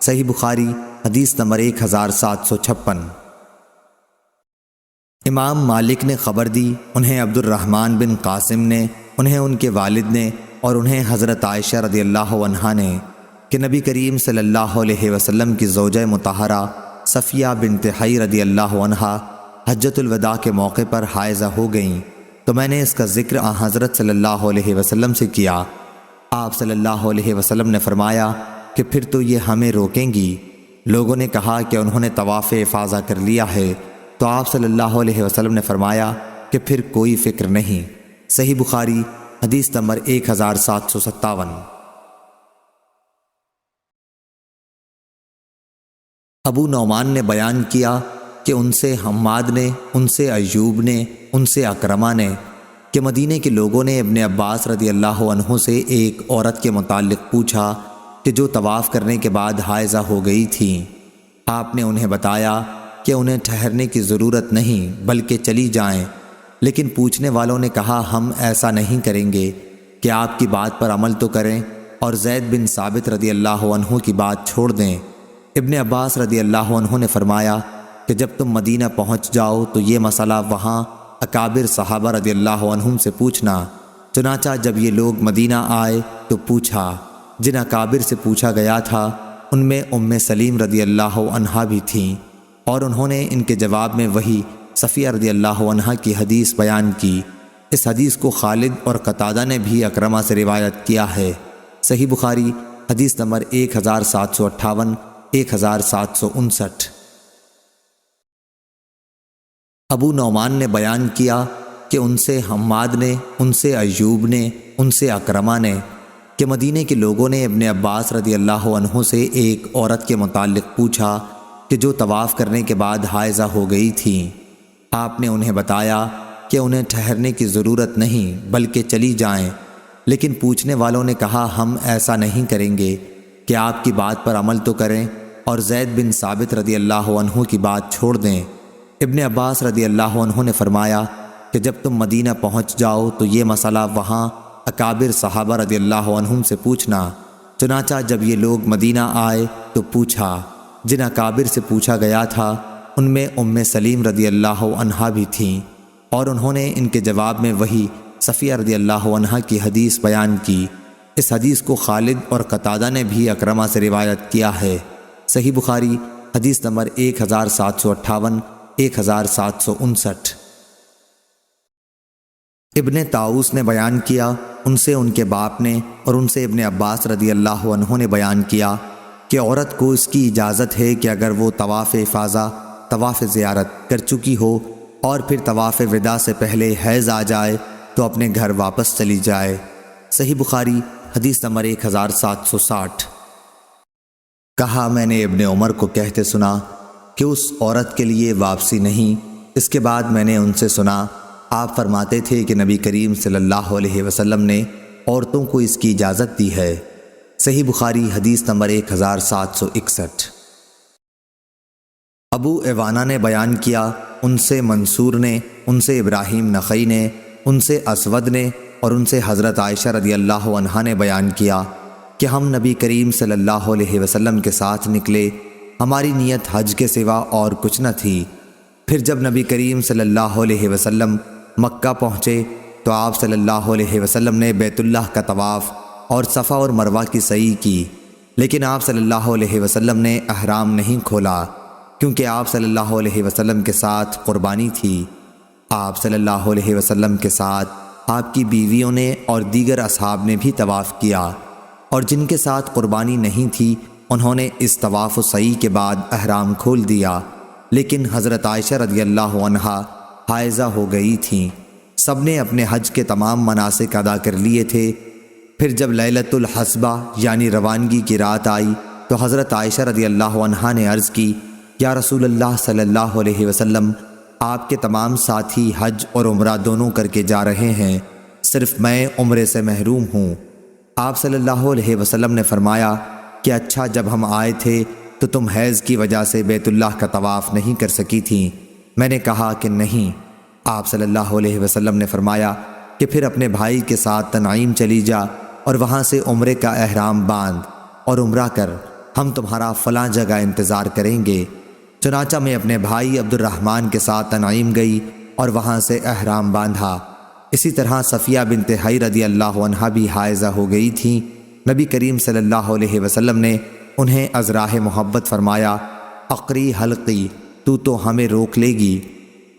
صحیح بخاری حدیث نمبر 1756۔ امام مالک نے خبر دی، انہیں عبد الرحمن بن قاسم نے، انہیں ان کے والد نے اور انہیں حضرت عائشہ رضی اللہ عنہا نے کہ نبی کریم صلی اللہ علیہ وسلم کی زوجہ مطہرہ صفیہ بنت حی رضی اللہ عنہا حجۃ الوداع کے موقع پر حائضہ ہو گئیں، تو میں نے اس کا ذکر حضرت صلی اللہ علیہ وسلم سے کیا۔ آپ صلی اللہ علیہ وسلم نے فرمایا کہ پھر تو یہ ہمیں روکیں گی۔ لوگوں نے کہا کہ انہوں نے طواف افاضہ کر لیا ہے، تو آپ صلی اللہ علیہ وسلم نے فرمایا کہ پھر کوئی فکر نہیں۔ صحیح بخاری حدیث نمبر 1757۔ ابو نعمان نے بیان کیا کہ ان سے حماد نے، ان سے ایوب نے، ان سے اکرمہ نے کہ مدینے کے لوگوں نے ابن عباس رضی اللہ عنہ سے ایک عورت کے متعلق پوچھا کہ جو طواف کرنے کے بعد حائضہ ہو گئی تھیں۔ آپ نے انہیں بتایا کہ انہیں ٹھہرنے کی ضرورت نہیں بلکہ چلی جائیں، لیکن پوچھنے والوں نے کہا ہم ایسا نہیں کریں گے کہ آپ کی بات پر عمل تو کریں اور زید بن ثابت رضی اللہ عنہ کی بات چھوڑ دیں۔ ابن عباس رضی اللہ عنہ نے فرمایا کہ جب تم مدینہ پہنچ جاؤ تو یہ مسئلہ وہاں اکابر صحابہ رضی اللہ عنہم سے پوچھنا۔ چنانچہ جب یہ لوگ مدینہ آئے تو پوچھا۔ جن اکابر سے پوچھا گیا تھا ان میں سلیم رضی اللہ عنہا بھی تھیں، اور انہوں نے ان کے جواب میں وہی صفیہ رضی اللہ عنہا کی حدیث بیان کی۔ اس حدیث کو خالد اور قتادہ نے بھی اکرمہ سے روایت کیا ہے۔ صحیح بخاری حدیث نمبر 1758 1759۔ ابو نعمان نے بیان کیا کہ ان سے حماد نے، ان سے ایوب نے، ان سے اکرمہ نے کہ مدینے کے لوگوں نے ابن عباس رضی اللہ عنہ سے ایک عورت کے متعلق پوچھا کہ جو طواف کرنے کے بعد حائضہ ہو گئی تھیں۔ آپ نے انہیں بتایا کہ انہیں ٹھہرنے کی ضرورت نہیں بلکہ چلی جائیں، لیکن پوچھنے والوں نے کہا ہم ایسا نہیں کریں گے کہ آپ کی بات پر عمل تو کریں اور زید بن ثابت رضی اللہ عنہ کی بات چھوڑ دیں۔ ابن عباس رضی اللہ عنہ نے فرمایا کہ جب تم مدینہ پہنچ جاؤ تو یہ مسئلہ وہاں اکابر صحابہ رضی اللہ عنہم سے پوچھنا۔ چنانچہ جب یہ لوگ مدینہ آئے تو پوچھا۔ جن اکابر سے پوچھا گیا تھا ان میں سلیم رضی اللہ عنہا بھی تھیں، اور انہوں نے ان کے جواب میں وہی صفیہ رضی اللہ عنہا کی حدیث بیان کی۔ اس حدیث کو خالد اور قتادہ نے بھی اکرمہ سے روایت کیا ہے۔ صحیح بخاری حدیث نمبر 1758 1759۔ ابن طاؤس نے بیان کیا، ان سے ان کے باپ نے اور ان سے ابن عباس رضی اللہ عنہ نے بیان کیا کہ عورت کو اس کی اجازت ہے کہ اگر وہ طواف افاضہ، طواف زیارت کر چکی ہو اور پھر طواف وداع سے پہلے حیض آ جائے تو اپنے گھر واپس چلی جائے۔ صحیح بخاری حدیث نمبر 1760۔ کہا میں نے ابن عمر کو کہتے سنا کہ اس عورت کے لیے واپسی نہیں۔ اس کے بعد میں نے ان سے سنا آپ فرماتے تھے کہ نبی کریم صلی اللہ علیہ وسلم نے عورتوں کو اس کی اجازت دی ہے۔ صحیح بخاری حدیث نمبر 1761۔ ابو عوانہ نے بیان کیا، ان سے منصور نے، ان سے ابراہیم نخعی نے، ان سے اسود نے اور ان سے حضرت عائشہ رضی اللہ عنہا نے بیان کیا کہ ہم نبی کریم صلی اللہ علیہ وسلم کے ساتھ نکلے، ہماری نیت حج کے سوا اور کچھ نہ تھی۔ پھر جب نبی کریم صلی اللہ علیہ وسلم مکہ پہنچے تو آپ صلی اللہ علیہ وسلم نے بیت اللہ کا طواف اور صفا اور مروہ کی سعی کی، لیکن آپ صلی اللہ علیہ وسلم نے احرام نہیں کھولا کیونکہ آپ صلی اللہ علیہ وسلم کے ساتھ قربانی تھی۔ آپ صلی اللہ علیہ وسلم کے ساتھ آپ کی بیویوں نے اور دیگر اصحاب نے بھی طواف کیا، اور جن کے ساتھ قربانی نہیں تھی انہوں نے اس طواف و سعی کے بعد احرام کھول دیا، لیکن حضرت عائشہ رضی اللہ عنہا حائضہ ہو گئی تھیں۔ سب نے اپنے حج کے تمام مناسک ادا کر لیے تھے۔ پھر جب لیلۃ الحصبہ یعنی روانگی کی رات آئی تو حضرت عائشہ رضی اللہ عنہا نے عرض کی، یا رسول اللہ صلی اللہ علیہ وسلم، آپ کے تمام ساتھی حج اور عمرہ دونوں کر کے جا رہے ہیں، صرف میں عمرے سے محروم ہوں۔ آپ صلی اللہ علیہ وسلم نے فرمایا کہ اچھا، جب ہم آئے تھے تو تم حیض کی وجہ سے بیت اللہ کا طواف نہیں کر سکی تھیں؟ میں نے کہا کہ نہیں۔ آپ صلی اللہ علیہ وسلم نے فرمایا کہ پھر اپنے بھائی کے ساتھ تنعیم چلی جا اور وہاں سے عمرے کا احرام باندھ اور عمرہ کر، ہم تمہارا فلاں جگہ انتظار کریں گے۔ چنانچہ میں اپنے بھائی عبد الرحمن کے ساتھ تنعیم گئی اور وہاں سے احرام باندھا۔ اسی طرح صفیہ بنت حی رضی اللہ عنہا بھی حائضہ ہو گئی تھیں۔ نبی کریم صلی اللہ علیہ وسلم نے انہیں از راہ محبت فرمایا، اقری حلقی، تو ہمیں روک لے گی؟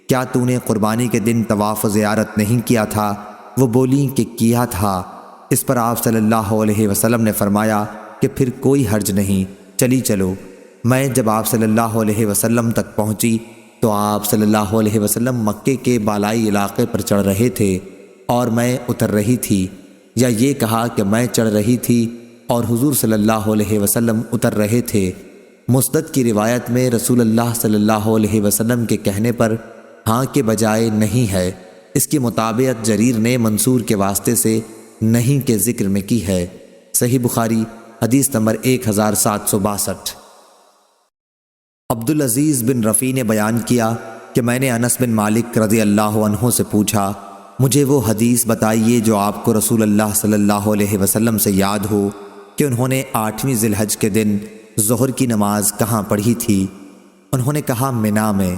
کیا تو نے قربانی کے دن طواف و زیارت نہیں کیا تھا؟ وہ بولیں کہ کیا تھا۔ اس پر آپ صلی اللہ علیہ وسلم نے فرمایا کہ پھر کوئی حرج نہیں، چلی چلو۔ میں جب آپ صلی اللہ علیہ وسلم تک پہنچی تو آپ صلی اللہ علیہ وسلم مکے کے بالائی علاقے پر چڑھ رہے تھے اور میں اتر رہی تھی، یا یہ کہا کہ میں چڑھ رہی تھی اور حضور صلی اللہ علیہ وسلم اتر رہے تھے۔ مسند کی روایت میں رسول اللہ صلی اللہ علیہ وسلم کے کہنے پر ہاں کے بجائے نہیں ہے۔ اس کی مطابقت جریر نے منصور کے واسطے سے نہیں کے ذکر میں کی ہے۔ صحیح بخاری حدیث نمبر 1762۔ عبدالعزیز بن رفیع نے بیان کیا کہ میں نے انس بن مالک رضی اللہ عنہ سے پوچھا، مجھے وہ حدیث بتائیے جو آپ کو رسول اللہ صلی اللہ علیہ وسلم سے یاد ہو کہ انہوں نے 8ویں ذی الحج کے دن ظہر کی نماز کہاں پڑھی تھی؟ انہوں نے کہا منا میں۔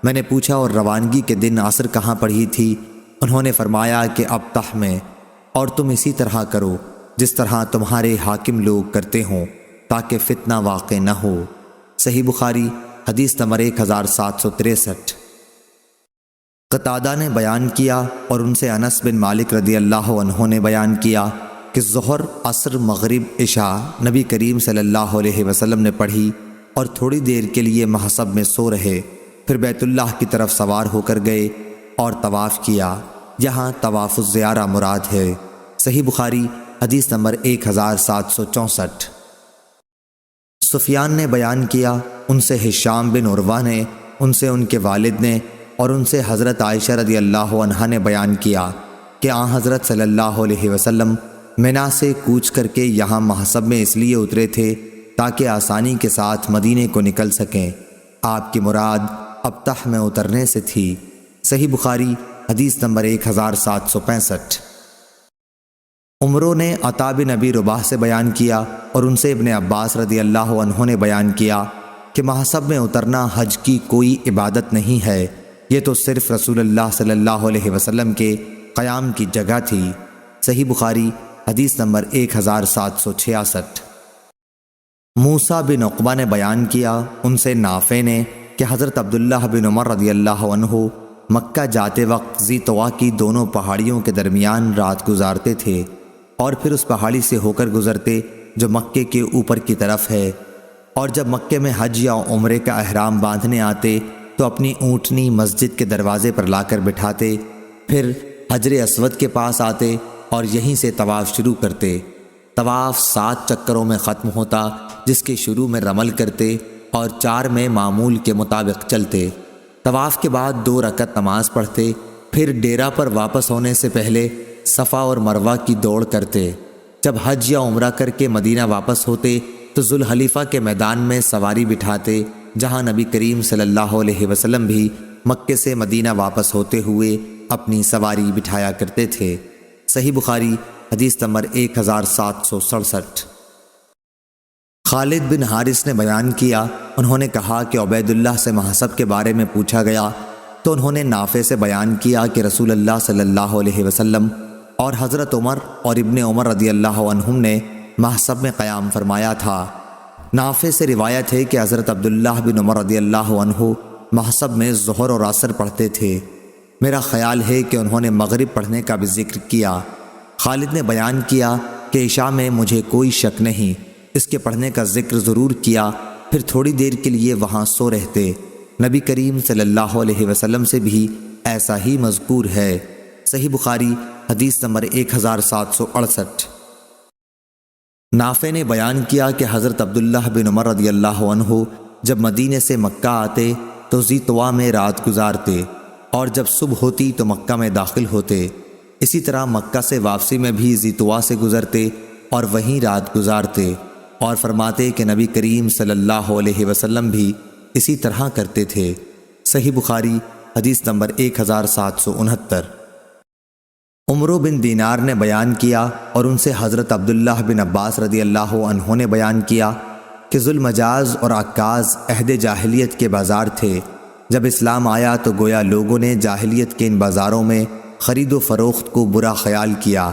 میں نے پوچھا اور روانگی کے دن عصر کہاں پڑھی تھی؟ انہوں نے فرمایا کہ ابطح میں، اور تم اسی طرح کرو جس طرح تمہارے حاکم لوگ کرتے ہوں تاکہ فتنہ واقع نہ ہو۔ صحیح بخاری حدیث نمبر 1763۔ قتادہ نے بیان کیا اور ان سے انس بن مالک رضی اللہ عنہ نے بیان کیا کہ ظہر، عصر، مغرب، عشاء نبی کریم صلی اللہ علیہ وسلم نے پڑھی اور تھوڑی دیر کے لیے محصب میں سو رہے، پھر بیت اللہ کی طرف سوار ہو کر گئے اور طواف کیا۔ یہاں طواف الزیارہ مراد ہے۔ صحیح بخاری حدیث نمبر 1764۔ سفیان نے بیان کیا، ان سے ہشام بن عروہ نے، ان سے ان کے والد نے، اور ان سے حضرت عائشہ رضی اللہ عنہا نے بیان کیا کہ آن حضرت صلی اللہ علیہ وسلم منا سے کوچ کر کے یہاں محصب میں اس لیے اترے تھے تاکہ آسانی کے ساتھ مدینے کو نکل سکیں۔ آپ کی مراد ابطح میں اترنے سے تھی۔ صحیح بخاری حدیث نمبر 1765۔ عمرو نے عطا بن ابی رباح سے بیان کیا اور ان سے ابن عباس رضی اللہ عنہ نے بیان کیا کہ محصب میں اترنا حج کی کوئی عبادت نہیں ہے، یہ تو صرف رسول اللہ صلی اللہ علیہ وسلم کے قیام کی جگہ تھی۔ صحیح بخاری حدیث نمبر 1766۔ موسیٰ بن عقبہ نے بیان کیا، ان سے نافع نے کہ حضرت عبداللہ بن عمر رضی اللہ عنہ مکہ جاتے وقت ذی طوا کی دونوں پہاڑیوں کے درمیان رات گزارتے تھے اور پھر اس پہاڑی سے ہو کر گزرتے جو مکے کے اوپر کی طرف ہے، اور جب مکے میں حج یا عمرے کا احرام باندھنے آتے تو اپنی اونٹنی مسجد کے دروازے پر لا کر بٹھاتے، پھر حجر اسود کے پاس آتے اور یہیں سے طواف شروع کرتے۔ طواف 7 چکروں میں ختم ہوتا، جس کے شروع میں رمل کرتے اور 4 میں معمول کے مطابق چلتے۔ طواف کے بعد 2 رکعت نماز پڑھتے، پھر ڈیرا پر واپس ہونے سے پہلے صفا اور مروہ کی دوڑ کرتے۔ جب حج یا عمرہ کر کے مدینہ واپس ہوتے تو ذوالحلیفہ کے میدان میں سواری بٹھاتے، جہاں نبی کریم صلی اللہ علیہ وسلم بھی مکے سے مدینہ واپس ہوتے ہوئے اپنی سواری بٹھایا کرتے تھے۔ صحیح بخاری حدیث نمبر 1767۔ خالد بن حارث نے بیان کیا، انہوں نے کہا کہ عبید اللہ سے محصب کے بارے میں پوچھا گیا تو انہوں نے نافع سے بیان کیا کہ رسول اللہ صلی اللہ علیہ وسلم اور حضرت عمر اور ابن عمر رضی اللہ عنہم نے محصب میں قیام فرمایا تھا۔ نافع سے روایت ہے کہ حضرت عبداللہ بن عمر رضی اللہ عنہ محصب میں ظہر اور عصر پڑھتے تھے۔ میرا خیال ہے کہ انہوں نے مغرب پڑھنے کا بھی ذکر کیا۔ خالد نے بیان کیا کہ عشاء میں مجھے کوئی شک نہیں، اس کے پڑھنے کا ذکر ضرور کیا، پھر تھوڑی دیر کے لیے وہاں سو رہتے۔ نبی کریم صلی اللہ علیہ وسلم سے بھی ایسا ہی مذکور ہے۔ صحیح بخاری حدیث نمبر 1768۔ نافع نے بیان کیا کہ حضرت عبداللہ بن عمر رضی اللہ عنہ جب مدینے سے مکہ آتے تو ذی طوا میں رات گزارتے، اور جب صبح ہوتی تو مکہ میں داخل ہوتے۔ اسی طرح مکہ سے واپسی میں بھی ذی طوا سے گزرتے اور وہیں رات گزارتے، اور فرماتے کہ نبی کریم صلی اللہ علیہ وسلم بھی اسی طرح کرتے تھے۔ صحیح بخاری حدیث نمبر 1769۔ عمرو بن دینار نے بیان کیا اور ان سے حضرت عبداللہ بن عباس رضی اللہ عنہ نے بیان کیا کہ ذوالمجاز اور عکاظ عہد جاہلیت کے بازار تھے۔ جب اسلام آیا تو گویا لوگوں نے جاہلیت کے ان بازاروں میں خرید و فروخت کو برا خیال کیا۔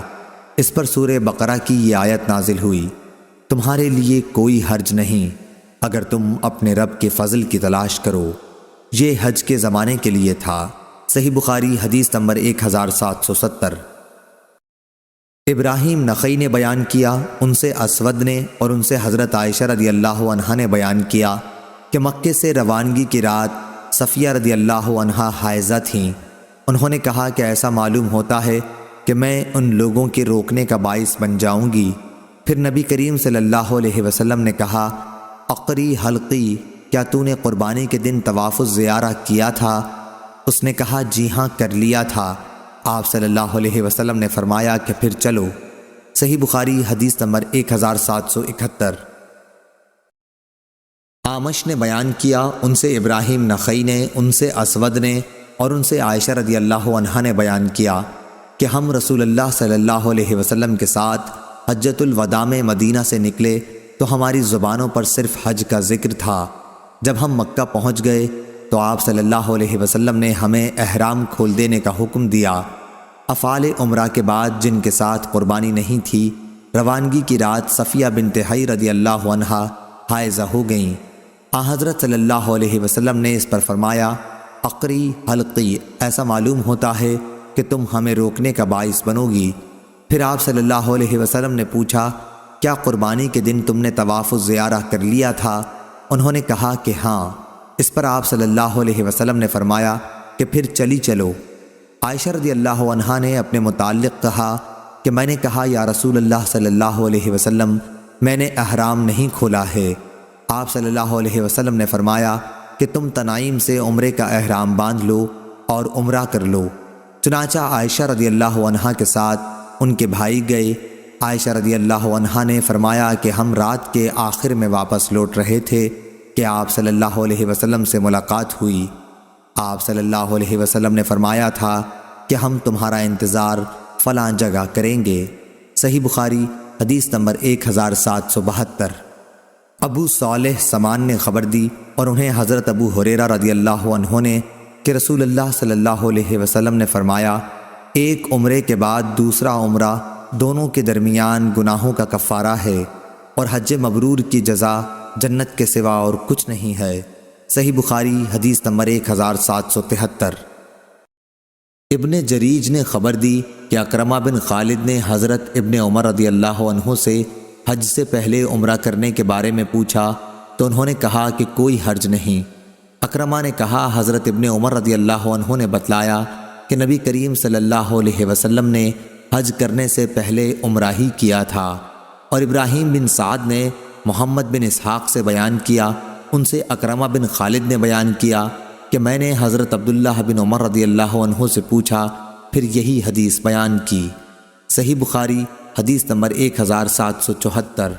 اس پر سورہ بقرہ کی یہ آیت نازل ہوئی، تمہارے لیے کوئی حرج نہیں اگر تم اپنے رب کے فضل کی تلاش کرو۔ یہ حج کے زمانے کے لیے تھا۔ صحیح بخاری حدیث نمبر 1770۔ ابراہیم نخعی نے بیان کیا، ان سے اسود نے اور ان سے حضرت عائشہ رضی اللہ عنہا نے بیان کیا کہ مکے سے روانگی کی رات صفیہ رضی اللہ عنہا حائضہ تھیں۔ انہوں نے کہا کہ ایسا معلوم ہوتا ہے کہ میں ان لوگوں کے روکنے کا باعث بن جاؤں گی۔ پھر نبی کریم صلی اللہ علیہ وسلم نے کہا، عقری حلقی، کیا تو نے قربانی کے دن طواف الزیارہ کیا تھا؟ اس نے کہا جی ہاں کر لیا تھا۔ آپ صلی اللہ علیہ وسلم نے فرمایا کہ پھر چلو۔ صحیح بخاری حدیث نمبر 1771۔ اعمش نے بیان کیا، ان سے ابراہیم نخعی نے، ان سے اسود نے اور ان سے عائشہ رضی اللہ عنہا نے بیان کیا کہ ہم رسول اللہ صلی اللہ علیہ وسلم کے ساتھ حجۃ الوداع میں مدینہ سے نکلے تو ہماری زبانوں پر صرف حج کا ذکر تھا۔ جب ہم مکہ پہنچ گئے تو آپ صلی اللہ علیہ وسلم نے ہمیں احرام کھول دینے کا حکم دیا۔ افعال عمرہ کے بعد جن کے ساتھ قربانی نہیں تھی، روانگی کی رات صفیہ بنت حی رضی اللہ عنہا حائضہ ہو گئیں۔ حضرت صلی اللہ علیہ وسلم نے اس پر فرمایا، عقری حلقی، ایسا معلوم ہوتا ہے کہ تم ہمیں روکنے کا باعث بنو گی۔ پھر آپ صلی اللہ علیہ وسلم نے پوچھا، کیا قربانی کے دن تم نے طواف الزیارہ کر لیا تھا؟ انہوں نے کہا کہ ہاں۔ اس پر آپ صلی اللہ علیہ وسلم نے فرمایا کہ پھر چلی چلو۔ عائشہ رضی اللہ عنہا نے اپنے متعلق کہا کہ میں نے کہا یا رسول اللہ صلی اللہ علیہ وسلم، میں نے احرام نہیں کھولا ہے۔ آپ صلی اللہ علیہ وسلم نے فرمایا کہ تم تنعیم سے عمرے کا احرام باندھ لو اور عمرہ کر لو۔ چنانچہ عائشہ رضی اللہ عنہا کے ساتھ ان کے بھائی گئے۔ عائشہ رضی اللہ عنہا نے فرمایا کہ ہم رات کے آخر میں واپس لوٹ رہے تھے کہ آپ صلی اللہ علیہ وسلم سے ملاقات ہوئی۔ آپ صلی اللہ علیہ وسلم نے فرمایا تھا کہ ہم تمہارا انتظار فلاں جگہ کریں گے۔ صحیح بخاری حدیث نمبر 1772۔ ابو صالح سمان نے خبر دی اور انہیں حضرت ابو ہریرہ رضی اللہ عنہ نے کہ رسول اللہ صلی اللہ علیہ وسلم نے فرمایا، ایک عمرے کے بعد دوسرا عمرہ دونوں کے درمیان گناہوں کا کفارہ ہے، اور حج مبرور کی جزا جنت کے سوا اور کچھ نہیں ہے۔ صحیح بخاری حدیث نمبر 1773۔ ابن جریج نے خبر دی کہ اکرمہ بن خالد نے حضرت ابن عمر رضی اللہ عنہ سے حج سے پہلے عمرہ کرنے کے بارے میں پوچھا تو انہوں نے کہا کہ کوئی حرج نہیں۔ اکرمہ نے کہا حضرت ابن عمر رضی اللہ عنہ نے بتلایا کہ نبی کریم صلی اللہ علیہ وسلم نے حج کرنے سے پہلے عمرہ ہی کیا تھا۔ اور ابراہیم بن سعد نے محمد بن اسحاق سے بیان کیا، ان سے اکرمہ بن خالد نے بیان کیا کہ میں نے حضرت عبداللہ بن عمر رضی اللہ عنہ سے پوچھا، پھر یہی حدیث بیان کی۔ صحیح بخاری حدیث نمبر 1774۔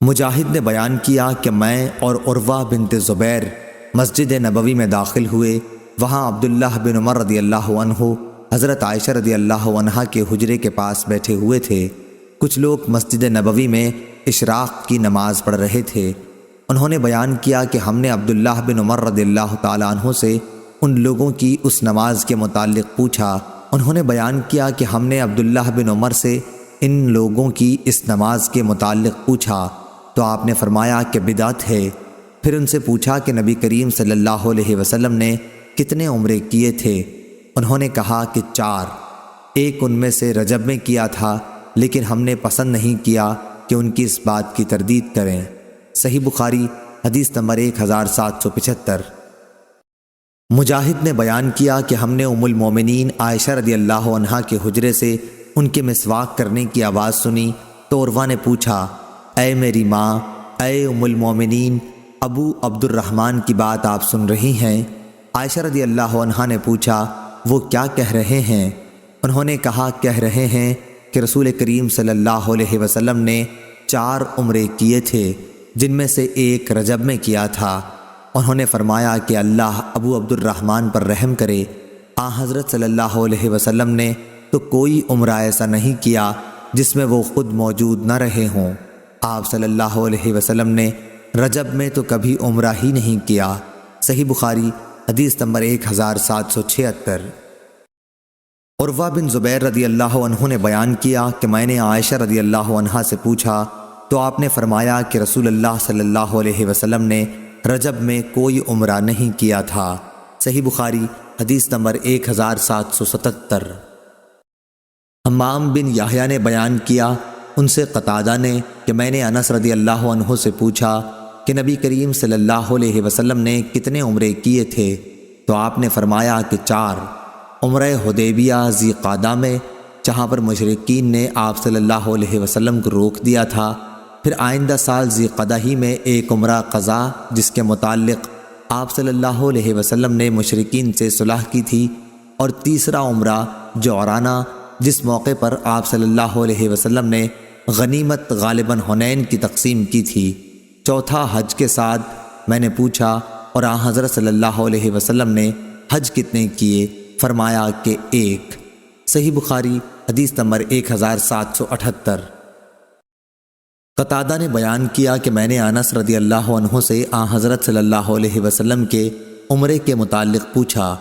مجاہد نے بیان کیا کہ میں اور عروہ بنت زبیر مسجد نبوی میں داخل ہوئے۔ وہاں عبداللہ بن عمر رضی اللہ عنہ حضرت عائشہ رضی اللہ عنہا کے حجرے کے پاس بیٹھے ہوئے تھے۔ کچھ لوگ مسجد نبوی میں اشراق کی نماز پڑھ رہے تھے۔ انہوں نے بیان کیا کہ ہم نے عبداللہ بن عمر رضی اللہ تعالیٰ عنہ سے ان لوگوں کی اس نماز کے متعلق پوچھا۔ انہوں نے بیان کیا کہ ہم نے عبداللہ بن عمر سے ان لوگوں کی اس نماز کے متعلق پوچھا تو آپ نے فرمایا کہ بدعت ہے۔ پھر ان سے پوچھا کہ نبی کریم صلی اللہ علیہ وسلم نے کتنے عمرے کیے تھے؟ انہوں نے کہا کہ 4۔ ایک ان میں سے رجب میں کیا تھا، لیکن ہم نے پسند نہیں کیا کہ ان کی اس بات کی تردید کریں۔ صحیح بخاری حدیث نمبر 1775۔ مجاہد نے بیان کیا کہ ہم نے ام المومنین عائشہ رضی اللہ عنہا کے حجرے سے ان کے مسواک کرنے کی آواز سنی تو عروہ نے پوچھا، اے میری ماں، اے ام المومنین، ابو عبد الرحمن کی بات آپ سن رہی ہیں؟ عائشہ رضی اللہ عنہا نے پوچھا، وہ کیا کہہ رہے ہیں؟ انہوں نے کہا، کہہ رہے ہیں کہ رسول کریم صلی اللہ علیہ وسلم نے 4 عمرے کیے تھے، جن میں سے ایک رجب میں کیا تھا۔ انہوں نے فرمایا کہ اللہ ابو عبد الرحمن پر رحم کرے۔ حضرت صلی اللہ علیہ وسلم نے تو کوئی عمرہ ایسا نہیں کیا جس میں وہ خود موجود نہ رہے ہوں۔ آپ صلی اللہ علیہ وسلم نے رجب میں تو کبھی عمرہ ہی نہیں کیا۔ صحیح بخاری حدیث نمبر 1776۔ عروہ بن زبیر رضی اللہ عنہ نے بیان کیا کہ میں نے عائشہ رضی اللہ عنہا سے پوچھا تو آپ نے فرمایا کہ رسول اللہ صلی اللہ علیہ وسلم نے رجب میں کوئی عمرہ نہیں کیا تھا۔ صحیح بخاری حدیث نمبر 1777۔ حمام بن یحییٰ نے بیان کیا ان سے قتادہ نے کہ میں نے انس رضی اللہ عنہ سے پوچھا کہ نبی کریم صلی اللہ علیہ وسلم نے کتنے عمرے کیے تھے تو آپ نے فرمایا کہ 4۔ عمرہ حدیبیہ ذی قعدہ میں جہاں پر مشرکین نے آپ صلی اللہ علیہ وسلم کو روک دیا تھا، پھر آئندہ سال ذی قعدہ ہی میں ایک عمرہ قضا جس کے متعلق آپ صلی اللہ علیہ وسلم نے مشرکین سے صلح کی تھی، اور تیسرا عمرہ جعرانہ جس موقع پر آپ صلی اللہ علیہ وسلم نے غنیمت غالباً حنین کی تقسیم کی تھی۔ چوتھا حج کے ساتھ میں نے پوچھا اور آن حضرت صلی اللہ علیہ وسلم نے حج کتنے کیے؟ فرمایا کہ 1۔ صحیح بخاری حدیث نمبر 1778۔ قتادہ نے بیان کیا کہ میں نے انس رضی اللہ عنہ سے آن حضرت صلی اللہ علیہ وسلم کے عمرے کے متعلق پوچھا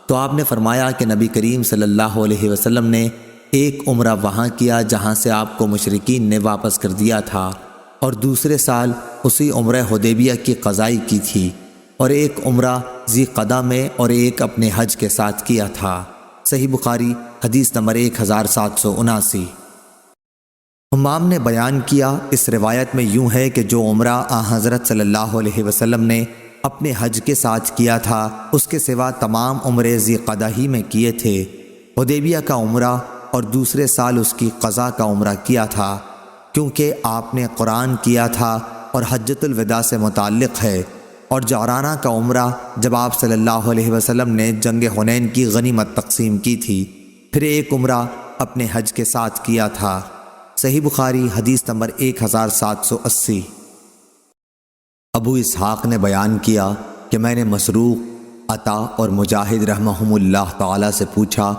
تو آپ نے فرمایا کہ نبی کریم صلی اللہ علیہ وسلم نے ایک عمرہ وہاں کیا جہاں سے آپ کو مشرکین نے واپس کر دیا تھا، اور دوسرے سال اسی عمرہ حدیبیہ کی قضائی کی تھی، اور ایک عمرہ ذی قعدہ میں اور ایک اپنے حج کے ساتھ کیا تھا۔ صحیح بخاری حدیث نمبر 1779۔ حمام نے بیان کیا اس روایت میں یوں ہے کہ جو عمرہ آن حضرت صلی اللہ علیہ وسلم نے اپنے حج کے ساتھ کیا تھا اس کے سوا تمام عمرے ذی قعدہ ہی میں کیے تھے۔ حدیبیہ کا عمرہ اور دوسرے سال اس کی قضا کا عمرہ کیا تھا، کیونکہ آپ نے قرآن کیا تھا اور حجۃ الوداع سے متعلق ہے، اور جعرانہ کا عمرہ جب آپ صلی اللہ علیہ وسلم نے جنگ حنین کی غنیمت تقسیم کی تھی، پھر ایک عمرہ اپنے حج کے ساتھ کیا تھا۔ صحیح بخاری حدیث نمبر 1780۔ ابو اسحاق نے بیان کیا کہ میں نے مسروق، عطا اور مجاہد رحمہم اللہ تعالی سے پوچھا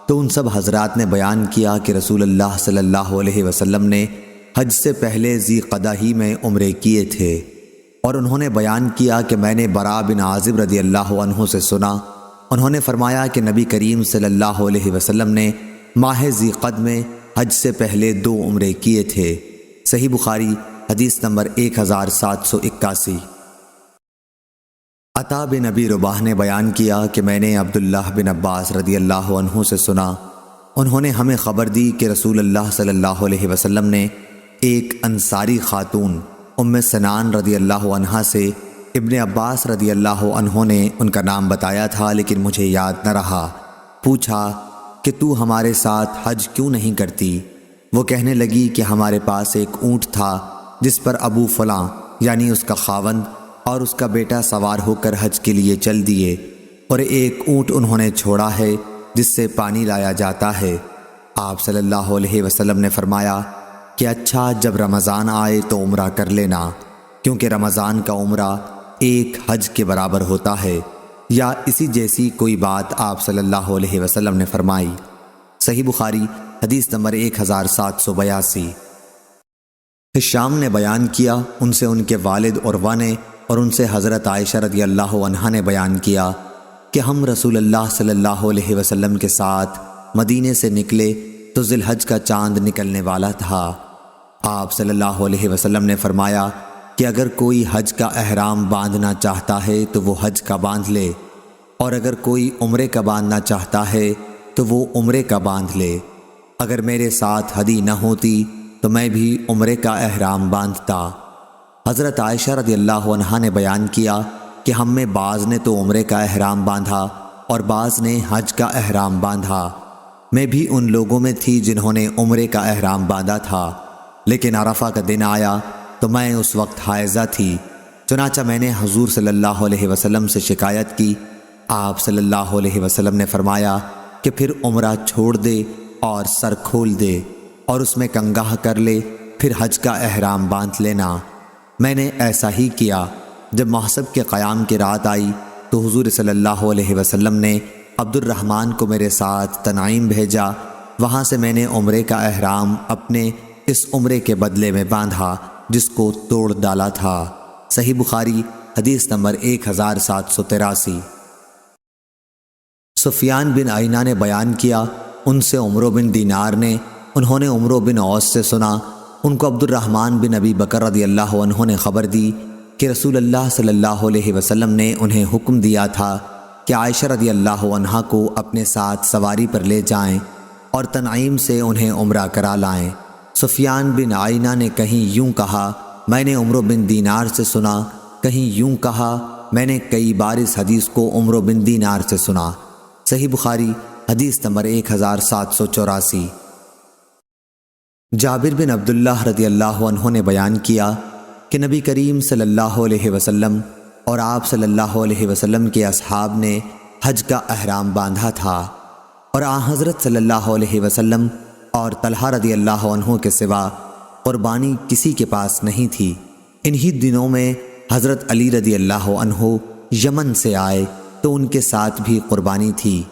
تو ان سب حضرات نے بیان کیا کہ رسول اللہ صلی اللہ علیہ وسلم نے حج سے پہلے ذی قعدہ ہی میں عمرے کیے تھے، اور انہوں نے بیان کیا کہ میں نے براء بن عازب رضی اللہ عنہ سے سنا، انہوں نے فرمایا کہ نبی کریم صلی اللہ علیہ وسلم نے ماہ ذی قعدہ میں حج سے پہلے 2 عمرے کیے تھے۔ صحیح بخاری حدیث نمبر 1781۔ عطا بن ابی رباح نے بیان کیا کہ میں نے عبداللہ بن عباس رضی اللہ عنہ سے سنا، انہوں نے ہمیں خبر دی کہ رسول اللہ صلی اللہ علیہ وسلم نے ایک انصاری خاتون ام سنان رضی اللہ عنہا سے ابن عباس رضی اللہ عنہ نے ان کا نام بتایا تھا لیکن مجھے یاد نہ رہا، پوچھا کہ تو ہمارے ساتھ حج کیوں نہیں کرتی؟ وہ کہنے لگی کہ ہمارے پاس ایک اونٹ تھا جس پر ابو فلاں یعنی اس کا خاوند اور اس کا بیٹا سوار ہو کر حج کے لیے چل دیے، اور ایک اونٹ انہوں نے چھوڑا ہے جس سے پانی لایا جاتا ہے۔ آپ صلی اللہ علیہ وسلم نے فرمایا کہ اچھا، جب رمضان آئے تو عمرہ کر لینا، کیونکہ رمضان کا عمرہ ایک حج کے برابر ہوتا ہے، یا اسی جیسی کوئی بات آپ صلی اللہ علیہ وسلم نے فرمائی۔ صحیح بخاری حدیث نمبر 1782۔ ہشام نے بیان کیا ان سے ان کے والد عروہ نے، اور ان سے حضرت عائشہ رضی اللہ عنہا نے بیان کیا کہ ہم رسول اللہ صلی اللہ علیہ وسلم کے ساتھ مدینے سے نکلے تو ذی الحج کا چاند نکلنے والا تھا۔ آپ صلی اللہ علیہ وسلم نے فرمایا کہ اگر کوئی حج کا احرام باندھنا چاہتا ہے تو وہ حج کا باندھ لے، اور اگر کوئی عمرے کا باندھنا چاہتا ہے تو وہ عمرے کا باندھ لے۔ اگر میرے ساتھ ہدی نہ ہوتی تو میں بھی عمرے کا احرام باندھتا۔ حضرت عائشہ رضی اللہ عنہا نے بیان کیا کہ ہم میں بعض نے تو عمرے کا احرام باندھا اور بعض نے حج کا احرام باندھا۔ میں بھی ان لوگوں میں تھی جنہوں نے عمرے کا احرام باندھا تھا، لیکن عرفہ کا دن آیا تو میں اس وقت حائضہ تھی، چنانچہ میں نے حضور صلی اللہ علیہ وسلم سے شکایت کی۔ آپ صلی اللہ علیہ وسلم نے فرمایا کہ پھر عمرہ چھوڑ دے اور سر کھول دے اور اس میں کنگاہ کر لے، پھر حج کا احرام باندھ لینا۔ میں نے ایسا ہی کیا۔ جب محسب کے قیام کی رات آئی تو حضور صلی اللہ علیہ وسلم نے عبد الرحمن کو میرے ساتھ تنعیم بھیجا، وہاں سے میں نے عمرے کا احرام اپنے اس عمرے کے بدلے میں باندھا جس کو توڑ ڈالا تھا۔ صحیح بخاری حدیث نمبر 1783۔ سفیان بن عیینہ نے بیان کیا، ان سے عمرو بن دینار نے، انہوں نے عمرو بن عوص سے سنا، ان کو عبد الرحمن بن ابی بکر رضی اللہ عنہ نے خبر دی کہ رسول اللہ صلی اللہ علیہ وسلم نے انہیں حکم دیا تھا کہ عائشہ رضی اللہ عنہا کو اپنے ساتھ سواری پر لے جائیں اور تنعیم سے انہیں عمرہ کرا لائیں۔ سفیان بن عیینہ نے کہیں یوں کہا، میں نے عمرو بن دینار سے سنا، کہیں یوں کہا، میں نے کئی بار اس حدیث کو عمرو بن دینار سے سنا۔ صحیح بخاری حدیث نمبر 1784۔ جابر بن عبداللہ رضی اللہ عنہ نے بیان کیا کہ نبی کریم صلی اللہ علیہ وسلم اور آپ صلی اللہ علیہ وسلم کے اصحاب نے حج کا احرام باندھا تھا، اور حضرت صلی اللہ علیہ وسلم اور طلحہ رضی اللہ عنہ کے سوا قربانی کسی کے پاس نہیں تھی۔ انہی دنوں میں حضرت علی رضی اللہ عنہ یمن سے آئے تو ان کے ساتھ بھی قربانی تھی۔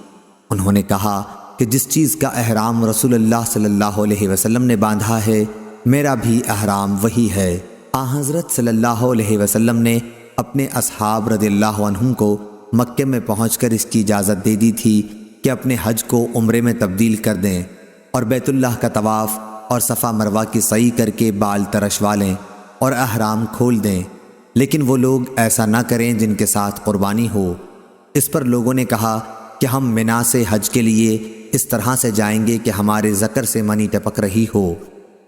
انہوں نے کہا کہ جس چیز کا احرام رسول اللہ صلی اللہ علیہ وسلم نے باندھا ہے، میرا بھی احرام وہی ہے۔ حضرت صلی اللہ علیہ وسلم نے اپنے اصحاب رضی اللہ عنہم کو مکے میں پہنچ کر اس کی اجازت دے دی تھی کہ اپنے حج کو عمرے میں تبدیل کر دیں اور بیت اللہ کا طواف اور صفا مروہ کی سعی کر کے بال ترشوا لیں اور احرام کھول دیں، لیکن وہ لوگ ایسا نہ کریں جن کے ساتھ قربانی ہو۔ اس پر لوگوں نے کہا کہ ہم منا سے حج کے لیے اس طرح سے جائیں گے کہ ہمارے ذکر سے منی ٹپک رہی ہو۔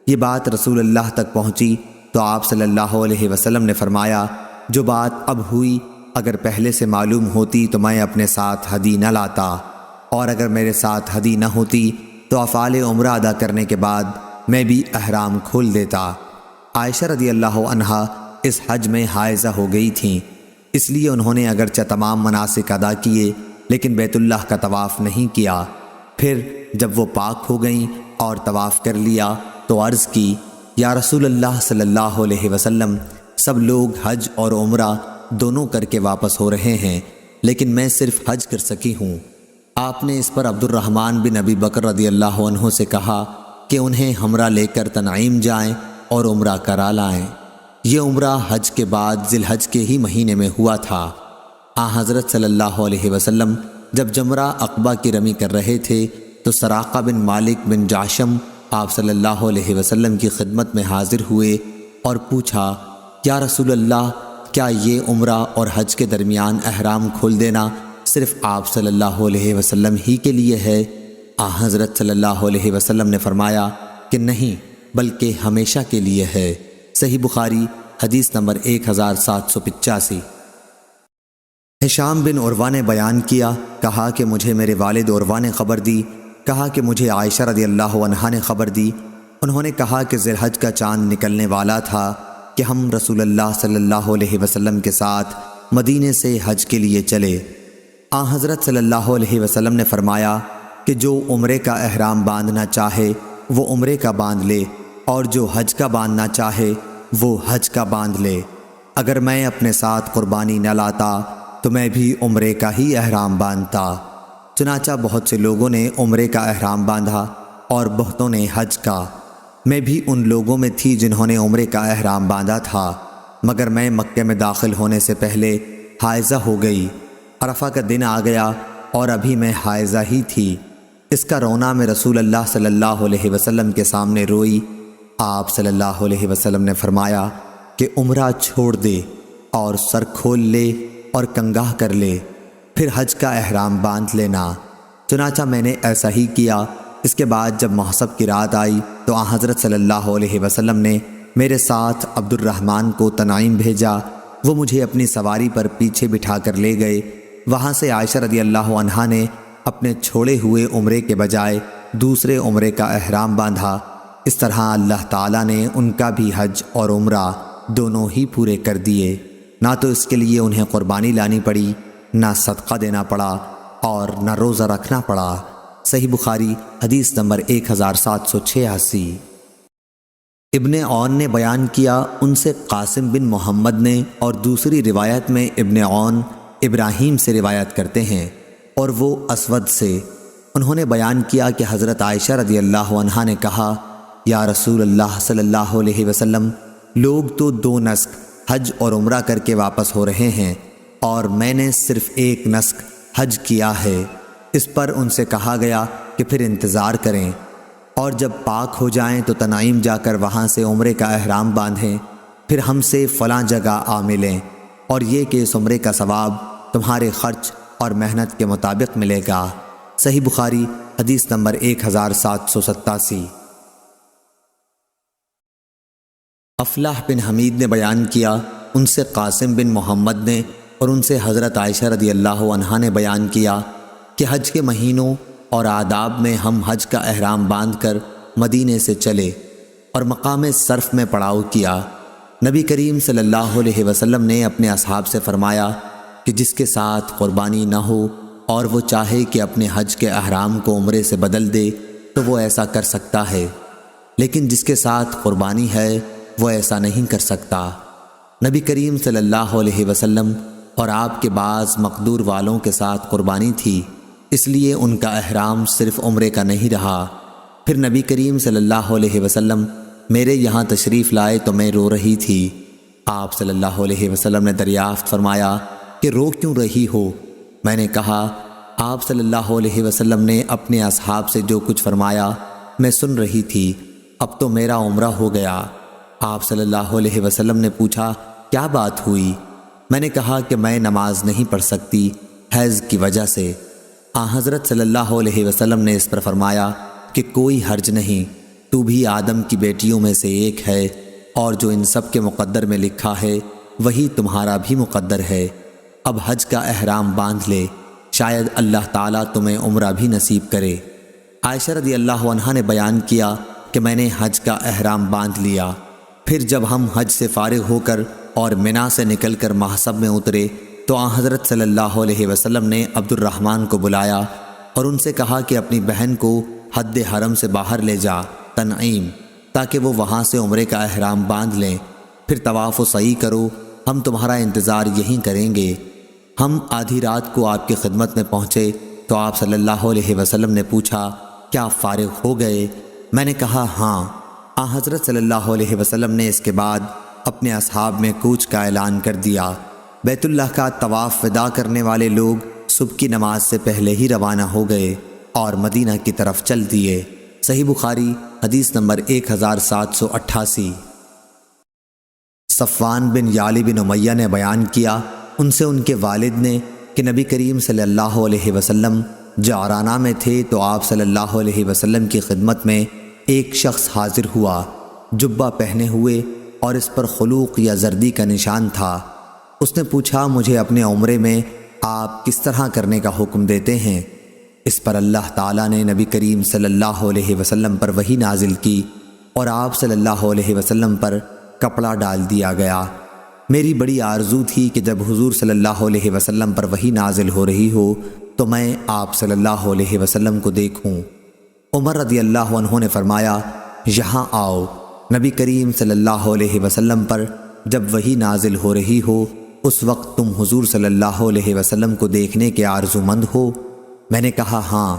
یہ بات رسول اللہ تک پہنچی تو آپ صلی اللہ علیہ وسلم نے فرمایا، جو بات اب ہوئی اگر پہلے سے معلوم ہوتی تو میں اپنے ساتھ ہدی نہ لاتا، اور اگر میرے ساتھ ہدی نہ ہوتی تو افعال عمرہ ادا کرنے کے بعد میں بھی احرام کھول دیتا۔ عائشہ رضی اللہ عنہا اس حج میں حائضہ ہو گئی تھیں، اس لیے انہوں نے اگرچہ تمام مناسک ادا کیے لیکن بیت اللہ کا طواف نہیں کیا۔ پھر جب وہ پاک ہو گئیں اور طواف کر لیا تو عرض کی، یا رسول اللہ صلی اللہ علیہ وسلم، سب لوگ حج اور عمرہ دونوں کر کے واپس ہو رہے ہیں لیکن میں صرف حج کر سکی ہوں۔ آپ نے اس پر عبد الرحمن بن ابی بکر رضی اللہ عنہ سے کہا کہ انہیں ہمراہ لے کر تنعیم جائیں اور عمرہ کرا لائیں۔ یہ عمرہ حج کے بعد ذی الحج کے ہی مہینے میں ہوا تھا۔ حضرت صلی اللہ علیہ وسلم جب جمرہ عقبہ کی رمی کر رہے تھے تو سراقہ بن مالک بن جاشم آپ صلی اللہ علیہ وسلم کی خدمت میں حاضر ہوئے اور پوچھا، یا رسول اللہ، کیا یہ عمرہ اور حج کے درمیان احرام کھول دینا صرف آپ صلی اللہ علیہ وسلم ہی کے لیے ہے؟ حضرت صلی اللہ علیہ وسلم نے فرمایا کہ نہیں، بلکہ ہمیشہ کے لیے ہے۔ صحیح بخاری حدیث نمبر 1785۔ ہشام بن عروہ نے بیان کیا، کہا کہ مجھے میرے والد عروہ نے خبر دی، کہا کہ مجھے عائشہ رضی اللہ عنہا نے خبر دی، انہوں نے کہا کہ ذی الحج کا چاند نکلنے والا تھا کہ ہم رسول اللہ صلی اللہ علیہ وسلم کے ساتھ مدینے سے حج کے لیے چلے۔ حضرت صلی اللہ علیہ وسلم نے فرمایا کہ جو عمرے کا احرام باندھنا چاہے وہ عمرے کا باندھ لے، اور جو حج کا باندھنا چاہے وہ حج کا باندھ لے۔ اگر میں اپنے ساتھ قربانی نہ لاتا تو میں بھی عمرے کا ہی احرام باندھتا۔ چنانچہ بہت سے لوگوں نے عمرے کا احرام باندھا اور بہتوں نے حج کا۔ میں بھی ان لوگوں میں تھی جنہوں نے عمرے کا احرام باندھا تھا، مگر میں مکے میں داخل ہونے سے پہلے حائضہ ہو گئی۔ عرفہ کا دن آ گیا اور ابھی میں حائضہ ہی تھی۔ اس کا رونا میں رسول اللہ صلی اللہ علیہ وسلم کے سامنے روئی۔ آپ صلی اللہ علیہ وسلم نے فرمایا کہ عمرہ چھوڑ دے اور سر کھول لے اور کنگاہ کر لے، پھر حج کا احرام باندھ لینا۔ چنانچہ میں نے ایسا ہی کیا۔ اس کے بعد جب محسب کی رات آئی تو حضرت صلی اللہ علیہ وسلم نے میرے ساتھ عبد الرحمن کو تنعیم بھیجا۔ وہ مجھے اپنی سواری پر پیچھے بٹھا کر لے گئے۔ وہاں سے عائشہ رضی اللہ عنہا نے اپنے چھوڑے ہوئے عمرے کے بجائے دوسرے عمرے کا احرام باندھا۔ اس طرح اللہ تعالیٰ نے ان کا بھی حج اور عمرہ دونوں ہی پورے کر دیے۔ نہ تو اس کے لیے انہیں قربانی لانی پڑی، نہ صدقہ دینا پڑا، اور نہ روزہ رکھنا پڑا۔ صحیح بخاری حدیث نمبر 1786۔ ابن عون نے بیان کیا، ان سے قاسم بن محمد نے، اور دوسری روایت میں ابن عون ابراہیم سے روایت کرتے ہیں اور وہ اسود سے۔ انہوں نے بیان کیا کہ حضرت عائشہ رضی اللہ عنہا نے کہا، یا رسول اللہ صلی اللہ علیہ وسلم، لوگ تو 2 نسک حج اور عمرہ کر کے واپس ہو رہے ہیں اور میں نے صرف 1 نسک حج کیا ہے۔ اس پر ان سے کہا گیا کہ پھر انتظار کریں اور جب پاک ہو جائیں تو تنعیم جا کر وہاں سے عمرے کا احرام باندھیں، پھر ہم سے فلاں جگہ آ ملیں، اور یہ کہ اس عمرے کا ثواب تمہارے خرچ اور محنت کے مطابق ملے گا۔ صحیح بخاری حدیث نمبر 1787۔ افلاح بن حمید نے بیان کیا، ان سے قاسم بن محمد نے اور ان سے حضرت عائشہ رضی اللہ عنہا نے بیان کیا کہ حج کے مہینوں اور آداب میں ہم حج کا احرام باندھ کر مدینے سے چلے اور مقام صرف میں پڑاؤ کیا۔ نبی کریم صلی اللہ علیہ وسلم نے اپنے اصحاب سے فرمایا کہ جس کے ساتھ قربانی نہ ہو اور وہ چاہے کہ اپنے حج کے احرام کو عمرے سے بدل دے تو وہ ایسا کر سکتا ہے، لیکن جس کے ساتھ قربانی ہے وہ ایسا نہیں کر سکتا۔ نبی کریم صلی اللہ علیہ وسلم اور آپ کے بعض مقدور والوں کے ساتھ قربانی تھی، اس لیے ان کا احرام صرف عمرے کا نہیں رہا۔ پھر نبی کریم صلی اللہ علیہ وسلم میرے یہاں تشریف لائے تو میں رو رہی تھی۔ آپ صلی اللہ علیہ وسلم نے دریافت فرمایا کہ رو کیوں رہی ہو؟ میں نے کہا آپ صلی اللہ علیہ وسلم نے اپنے اصحاب سے جو کچھ فرمایا میں سن رہی تھی، اب تو میرا عمرہ ہو گیا۔ آپ صلی اللہ علیہ وسلم نے پوچھا کیا بات ہوئی؟ میں نے کہا کہ میں نماز نہیں پڑھ سکتی حیض کی وجہ سے۔ حضرت صلی اللہ علیہ وسلم نے اس پر فرمایا کہ کوئی حرج نہیں، تو بھی آدم کی بیٹیوں میں سے ایک ہے، اور جو ان سب کے مقدر میں لکھا ہے وہی تمہارا بھی مقدر ہے۔ اب حج کا احرام باندھ لے، شاید اللہ تعالیٰ تمہیں عمرہ بھی نصیب کرے۔ عائشہ رضی اللہ عنہا نے بیان کیا کہ میں نے حج کا احرام باندھ لیا، پھر جب ہم حج سے فارغ ہو کر اور منا سے نکل کر محصب میں اترے تو حضرت صلی اللہ علیہ وسلم نے عبد الرحمن کو بلایا اور ان سے کہا کہ اپنی بہن کو حد حرم سے باہر لے جا تنعیم، تاکہ وہ وہاں سے عمرے کا احرام باندھ لیں، پھر طواف و سعی کرو، ہم تمہارا انتظار یہیں کریں گے۔ ہم آدھی رات کو آپ کی خدمت میں پہنچے تو آپ صلی اللہ علیہ وسلم نے پوچھا کیا فارغ ہو گئے؟ میں نے کہا ہاں۔ حضرت صلی اللہ علیہ وسلم نے اس کے بعد اپنے اصحاب میں کوچ کا اعلان کر دیا۔ بیت اللہ کا طواف ودا کرنے والے لوگ صبح کی نماز سے پہلے ہی روانہ ہو گئے اور مدینہ کی طرف چل دیے۔ صحیح بخاری حدیث نمبر 1788۔ صفوان بن یعلی بن امیہ نے بیان کیا، ان سے ان کے والد نے کہ نبی کریم صلی اللہ علیہ وسلم جعرانہ میں تھے تو آپ صلی اللہ علیہ وسلم کی خدمت میں ایک شخص حاضر ہوا، جبہ پہنے ہوئے اور اس پر خلوق یا زردی کا نشان تھا۔ اس نے پوچھا مجھے اپنے عمرے میں آپ کس طرح کرنے کا حکم دیتے ہیں؟ اس پر اللہ تعالیٰ نے نبی کریم صلی اللہ علیہ وسلم پر وحی نازل کی اور آپ صلی اللہ علیہ وسلم پر کپڑا ڈال دیا گیا۔ میری بڑی آرزو تھی کہ جب حضور صلی اللہ علیہ وسلم پر وحی نازل ہو رہی ہو تو میں آپ صلی اللہ علیہ وسلم کو دیکھوں۔ عمر رضی اللہ عنہ نے فرمایا یہاں آؤ، نبی کریم صلی اللہ علیہ وسلم پر جب وحی نازل ہو رہی ہو اس وقت تم حضور صلی اللہ علیہ وسلم کو دیکھنے کے آرزو مند ہو؟ میں نے کہا ہاں۔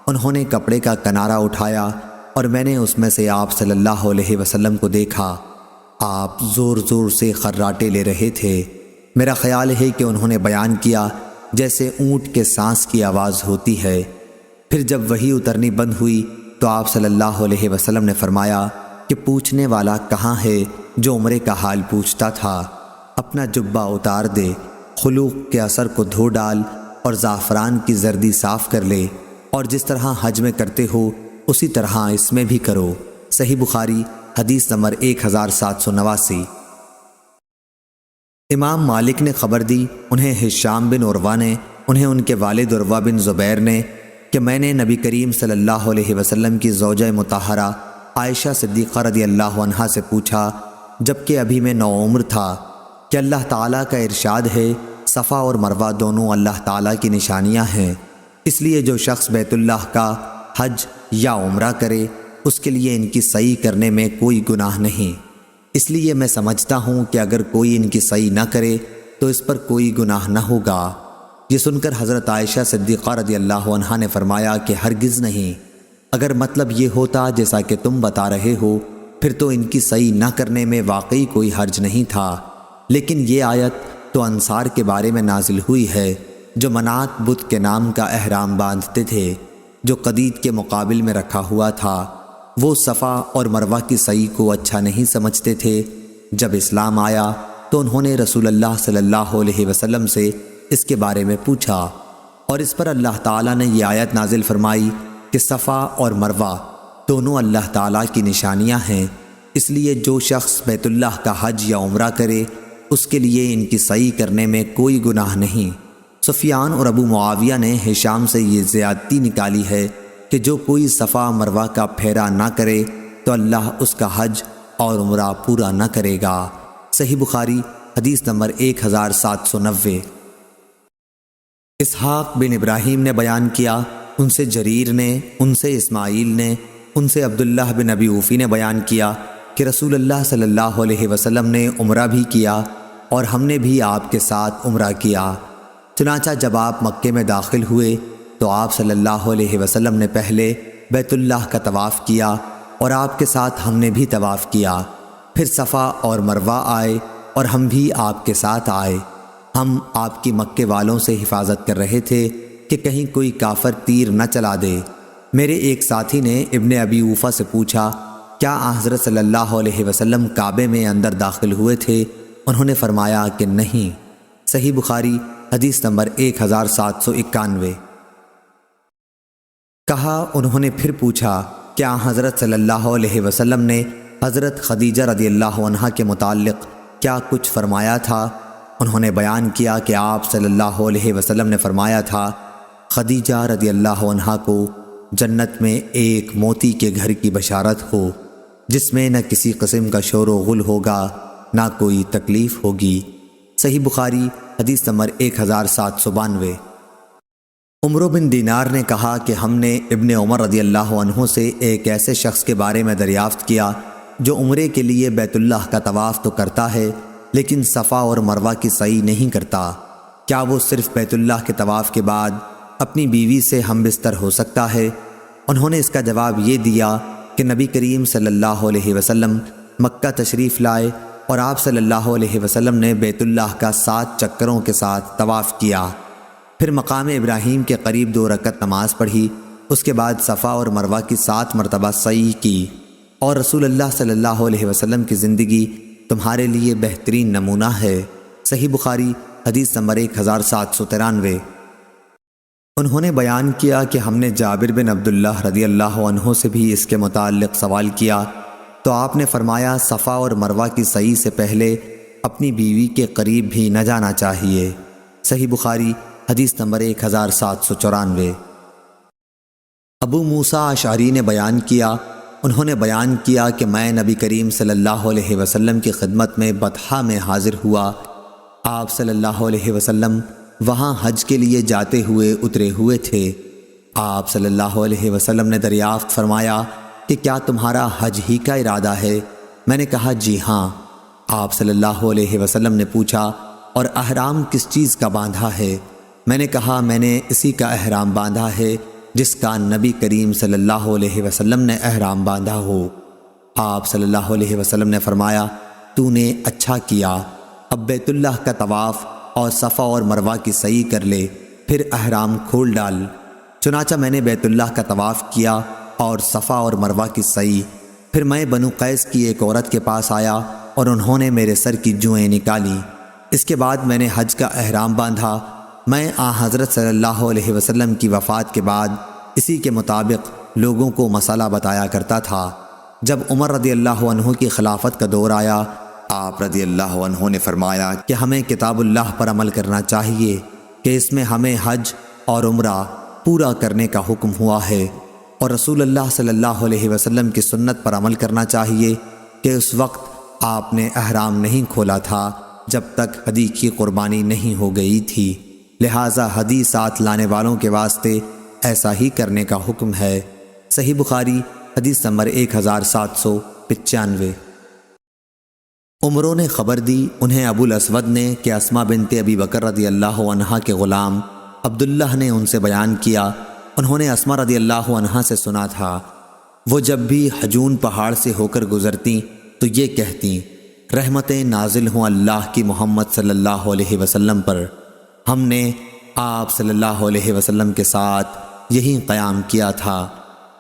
انہوں نے کپڑے کا کنارہ اٹھایا اور میں نے اس میں سے آپ صلی اللہ علیہ وسلم کو دیکھا۔ آپ زور زور سے خراٹے لے رہے تھے۔ میرا خیال ہے کہ انہوں نے بیان کیا جیسے اونٹ کے سانس کی آواز ہوتی ہے۔ پھر جب وحی اترنی بند ہوئی تو آپ صلی اللہ علیہ وسلم نے فرمایا کہ پوچھنے والا کہاں ہے جو عمرے کا حال پوچھتا تھا؟ اپنا جبہ اتار دے، خلوق کے اثر کو دھو ڈال اور زعفران کی زردی صاف کر لے، اور جس طرح حج میں کرتے ہو اسی طرح اس میں بھی کرو۔ صحیح بخاری حدیث نمبر 1789۔ امام مالک نے خبر دی، انہیں ہشام بن عروہ نے، انہیں ان کے والد عروہ بن زبیر نے کہ میں نے نبی کریم صلی اللہ علیہ وسلم کی زوجہ مطہرہ عائشہ صدیقہ رضی اللہ عنہا سے پوچھا جبکہ ابھی میں نوعمر تھا کہ اللہ تعالیٰ کا ارشاد ہے صفا اور مروہ دونوں اللہ تعالیٰ کی نشانیاں ہیں، اس لیے جو شخص بیت اللہ کا حج یا عمرہ کرے اس کے لیے ان کی سعی کرنے میں کوئی گناہ نہیں، اس لیے میں سمجھتا ہوں کہ اگر کوئی ان کی سعی نہ کرے تو اس پر کوئی گناہ نہ ہوگا۔ یہ سن کر حضرت عائشہ صدیقہ رضی اللہ عنہا نے فرمایا کہ ہرگز نہیں، اگر مطلب یہ ہوتا جیسا کہ تم بتا رہے ہو پھر تو ان کی صحیح نہ کرنے میں واقعی کوئی حرج نہیں تھا، لیکن یہ آیت تو انصار کے بارے میں نازل ہوئی ہے جو منات بت کے نام کا احرام باندھتے تھے جو قدید کے مقابل میں رکھا ہوا تھا۔ وہ صفا اور مروہ کی سعی کو اچھا نہیں سمجھتے تھے۔ جب اسلام آیا تو انہوں نے رسول اللہ صلی اللہ علیہ وسلم سے اس کے بارے میں پوچھا، اور اس پر اللہ تعالیٰ نے یہ آیت نازل فرمائی کہ صفا اور مروہ دونوں اللہ تعالیٰ کی نشانیاں ہیں، اس لیے جو شخص بیت اللہ کا حج یا عمرہ کرے اس کے لیے ان کی سعی کرنے میں کوئی گناہ نہیں۔ سفیان اور ابو معاویہ نے ہشام سے یہ زیادتی نکالی ہے کہ جو کوئی صفا مروہ کا پھیرا نہ کرے تو اللہ اس کا حج اور عمرہ پورا نہ کرے گا۔ صحیح بخاری حدیث نمبر 1790۔ اسحاق بن ابراہیم نے بیان کیا، ان سے جریر نے، ان سے اسماعیل نے، ان سے عبداللہ بن ابی اوفی نے بیان کیا کہ رسول اللہ صلی اللہ علیہ وسلم نے عمرہ بھی کیا اور ہم نے بھی آپ کے ساتھ عمرہ کیا۔ چنانچہ جب آپ مکے میں داخل ہوئے تو آپ صلی اللہ علیہ وسلم نے پہلے بیت اللہ کا طواف کیا اور آپ کے ساتھ ہم نے بھی طواف کیا، پھر صفا اور مروہ آئے اور ہم بھی آپ کے ساتھ آئے۔ ہم آپ کی مکے والوں سے حفاظت کر رہے تھے کہ کہیں کوئی کافر تیر نہ چلا دے۔ میرے ایک ساتھی نے ابن ابی اوفا سے پوچھا، کیا حضرت صلی اللہ علیہ وسلم کعبے میں اندر داخل ہوئے تھے؟ انہوں نے فرمایا کہ نہیں۔ صحیح بخاری حدیث نمبر 1791۔ کہا، انہوں نے پھر پوچھا، کیا حضرت صلی اللہ علیہ وسلم نے حضرت خدیجہ رضی اللہ عنہا کے متعلق کیا کچھ فرمایا تھا؟ انہوں نے بیان کیا کہ آپ صلی اللہ علیہ وسلم نے فرمایا تھا، خدیجہ رضی اللہ عنہا کو جنت میں ایک موتی کے گھر کی بشارت ہو جس میں نہ کسی قسم کا شور و غل ہوگا نہ کوئی تکلیف ہوگی۔ صحیح بخاری حدیث نمبر 1792۔ عمرو بن دینار نے کہا کہ ہم نے ابن عمر رضی اللہ عنہ سے ایک ایسے شخص کے بارے میں دریافت کیا جو عمرے کے لیے بیت اللہ کا طواف تو کرتا ہے لیکن صفا اور مروہ کی سعی نہیں کرتا، کیا وہ صرف بیت اللہ کے طواف کے بعد اپنی بیوی سے ہم بستر ہو سکتا ہے؟ انہوں نے اس کا جواب یہ دیا کہ نبی کریم صلی اللہ علیہ وسلم مکہ تشریف لائے اور آپ صلی اللہ علیہ وسلم نے بیت اللہ کا 7 چکروں کے ساتھ طواف کیا، پھر مقام ابراہیم کے قریب 2 رکعت نماز پڑھی، اس کے بعد صفا اور مروہ کی 7 مرتبہ سعی کی، اور رسول اللہ صلی اللہ علیہ وسلم کی زندگی تمہارے لیے بہترین نمونہ ہے۔ صحیح بخاری حدیث نمبر 1793۔ انہوں نے بیان کیا کہ ہم نے جابر بن عبداللہ رضی اللہ عنہ سے بھی اس کے متعلق سوال کیا تو آپ نے فرمایا، صفا اور مروہ کی سعی سے پہلے اپنی بیوی کے قریب بھی نہ جانا چاہیے۔ صحیح بخاری حدیث نمبر 1794۔ ابو موسیٰ اشعری نے بیان کیا، انہوں نے بیان کیا کہ میں نبی کریم صلی اللہ علیہ وسلم کی خدمت میں بطحا میں حاضر ہوا۔ آپ صلی اللہ علیہ وسلم وہاں حج کے لیے جاتے ہوئے اترے ہوئے تھے۔ آپ صلی اللہ علیہ وسلم نے دریافت فرمایا کہ کیا تمہارا حج ہی کا ارادہ ہے؟ میں نے کہا جی ہاں۔ آپ صلی اللہ علیہ وسلم نے پوچھا، اور احرام کس چیز کا باندھا ہے؟ میں نے کہا میں نے اسی کا احرام باندھا ہے جس کا نبی کریم صلی اللہ علیہ وسلم نے احرام باندھا ہو۔ آپ صلی اللہ علیہ وسلم نے فرمایا، تو نے اچھا کیا، اب بیت اللہ کا طواف اور صفا اور مروہ کی سعی کر لے، پھر احرام کھول ڈال۔ چنانچہ میں نے بیت اللہ کا طواف کیا اور صفا اور مروہ کی سعی، پھر میں بنو قیس کی ایک عورت کے پاس آیا اور انہوں نے میرے سر کی جوئیں نکالی۔ اس کے بعد میں نے حج کا احرام باندھا۔ میں حضرت صلی اللہ علیہ وسلم کی وفات کے بعد اسی کے مطابق لوگوں کو مسئلہ بتایا کرتا تھا۔ جب عمر رضی اللہ عنہ کی خلافت کا دور آیا، آپ رضی اللہ عنہ نے فرمایا کہ ہمیں کتاب اللہ پر عمل کرنا چاہیے کہ اس میں ہمیں حج اور عمرہ پورا کرنے کا حکم ہوا ہے، اور رسول اللہ صلی اللہ علیہ وسلم کی سنت پر عمل کرنا چاہیے کہ اس وقت آپ نے احرام نہیں کھولا تھا جب تک ہدی کی قربانی نہیں ہو گئی تھی، لہٰذا ہدی ساتھ لانے والوں کے واسطے ایسا ہی کرنے کا حکم ہے۔ صحیح بخاری حدیث نمبر 1795۔ عمروں نے خبر دی انہیں ابو الاسود نے کہ اسماء بنت ابی بکر رضی اللہ عنہا کے غلام عبداللہ نے ان سے بیان کیا، انہوں نے اسماء رضی اللہ عنہا سے سنا تھا، وہ جب بھی حجون پہاڑ سے ہو کر گزرتیں تو یہ کہتیں، رحمتیں نازل ہوں اللہ کی محمد صلی اللہ علیہ وسلم پر۔ ہم نے آپ صلی اللہ علیہ وسلم کے ساتھ یہیں قیام کیا تھا۔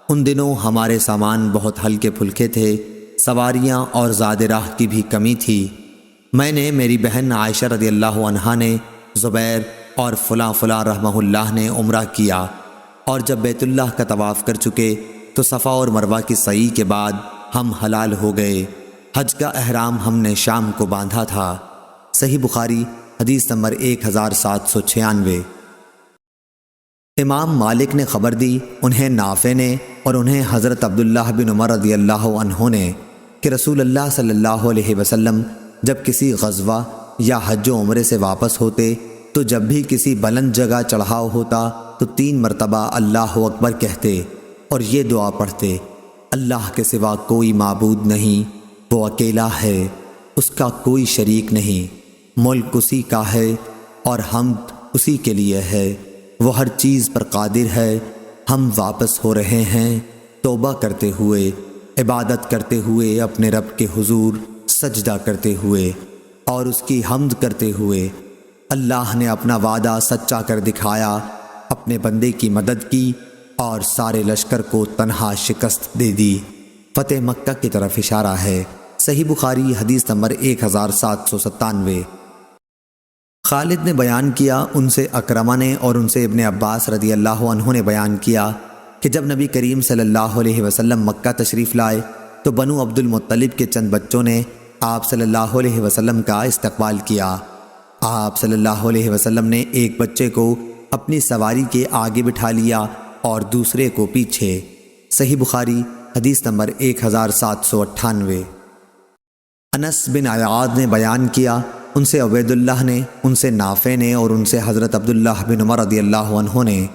ان دنوں ہمارے سامان بہت ہلکے پھلکے تھے، سواریاں اور زاد راہ کی بھی کمی تھی۔ میں نے، میری بہن عائشہ رضی اللہ عنہا نے، زبیر اور فلاں فلاں رحمہ اللہ نے عمرہ کیا، اور جب بیت اللہ کا طواف کر چکے تو صفا اور مروہ کی سعی کے بعد ہم حلال ہو گئے۔ حج کا احرام ہم نے شام کو باندھا تھا۔ صحیح بخاری حدیث نمبر 1796۔ امام مالک نے خبر دی، انہیں نافع نے اور انہیں حضرت عبداللہ بن عمر رضی اللہ عنہ نے، کہ رسول اللہ صلی اللہ علیہ وسلم جب کسی غزوہ یا حج و عمرے سے واپس ہوتے تو جب بھی کسی بلند جگہ چڑھاؤ ہوتا تو 3 مرتبہ اللہ اکبر کہتے اور یہ دعا پڑھتے، اللہ کے سوا کوئی معبود نہیں، وہ اکیلا ہے، اس کا کوئی شریک نہیں، ملک اسی کا ہے اور حمد اسی کے لیے ہے، وہ ہر چیز پر قادر ہے۔ ہم واپس ہو رہے ہیں توبہ کرتے ہوئے، عبادت کرتے ہوئے، اپنے رب کے حضور سجدہ کرتے ہوئے اور اس کی حمد کرتے ہوئے۔ اللہ نے اپنا وعدہ سچا کر دکھایا، اپنے بندے کی مدد کی اور سارے لشکر کو تنہا شکست دے دی۔ فتح مکہ کی طرف اشارہ ہے۔ صحیح بخاری حدیث نمبر 1797۔ خالد نے بیان کیا، ان سے اکرمہ نے اور ان سے ابن عباس رضی اللہ عنہ نے بیان کیا کہ جب نبی کریم صلی اللہ علیہ وسلم مکہ تشریف لائے تو بنو عبد المطلب کے چند بچوں نے آپ صلی اللہ علیہ وسلم کا استقبال کیا۔ آپ صلی اللہ علیہ وسلم نے ایک بچے کو اپنی سواری کے آگے بٹھا لیا اور دوسرے کو پیچھے۔ صحیح بخاری حدیث نمبر 1798۔ انس بن عیاض نے بیان کیا، ان سے عبید اللہ نے، ان سے نافع نے اور ان سے حضرت عبداللہ بن عمر رضی اللہ عنہ نے،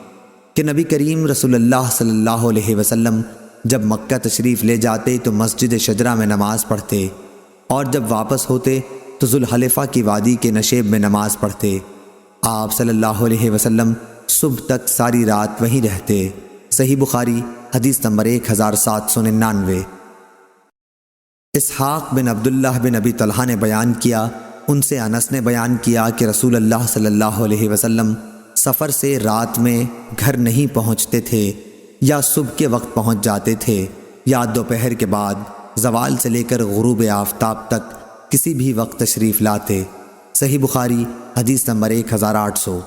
کہ نبی کریم رسول اللہ صلی اللہ علیہ وسلم جب مکہ تشریف لے جاتے تو مسجد شجرہ میں نماز پڑھتے اور جب واپس ہوتے تو ذوالحلیفہ کی وادی کے نشیب میں نماز پڑھتے۔ آپ صلی اللہ علیہ وسلم صبح تک ساری رات وہیں رہتے۔ صحیح بخاری حدیث نمبر 1799۔ اسحاق بن عبداللہ بن ابی طلحہ نے بیان کیا، ان سے انس نے بیان کیا کہ رسول اللہ صلی اللہ علیہ وسلم سفر سے رات میں گھر نہیں پہنچتے تھے، یا صبح کے وقت پہنچ جاتے تھے، یا دوپہر کے بعد زوال سے لے کر غروب آفتاب تک کسی بھی وقت تشریف لاتے۔ صحیح بخاری حدیث نمبر 1800۔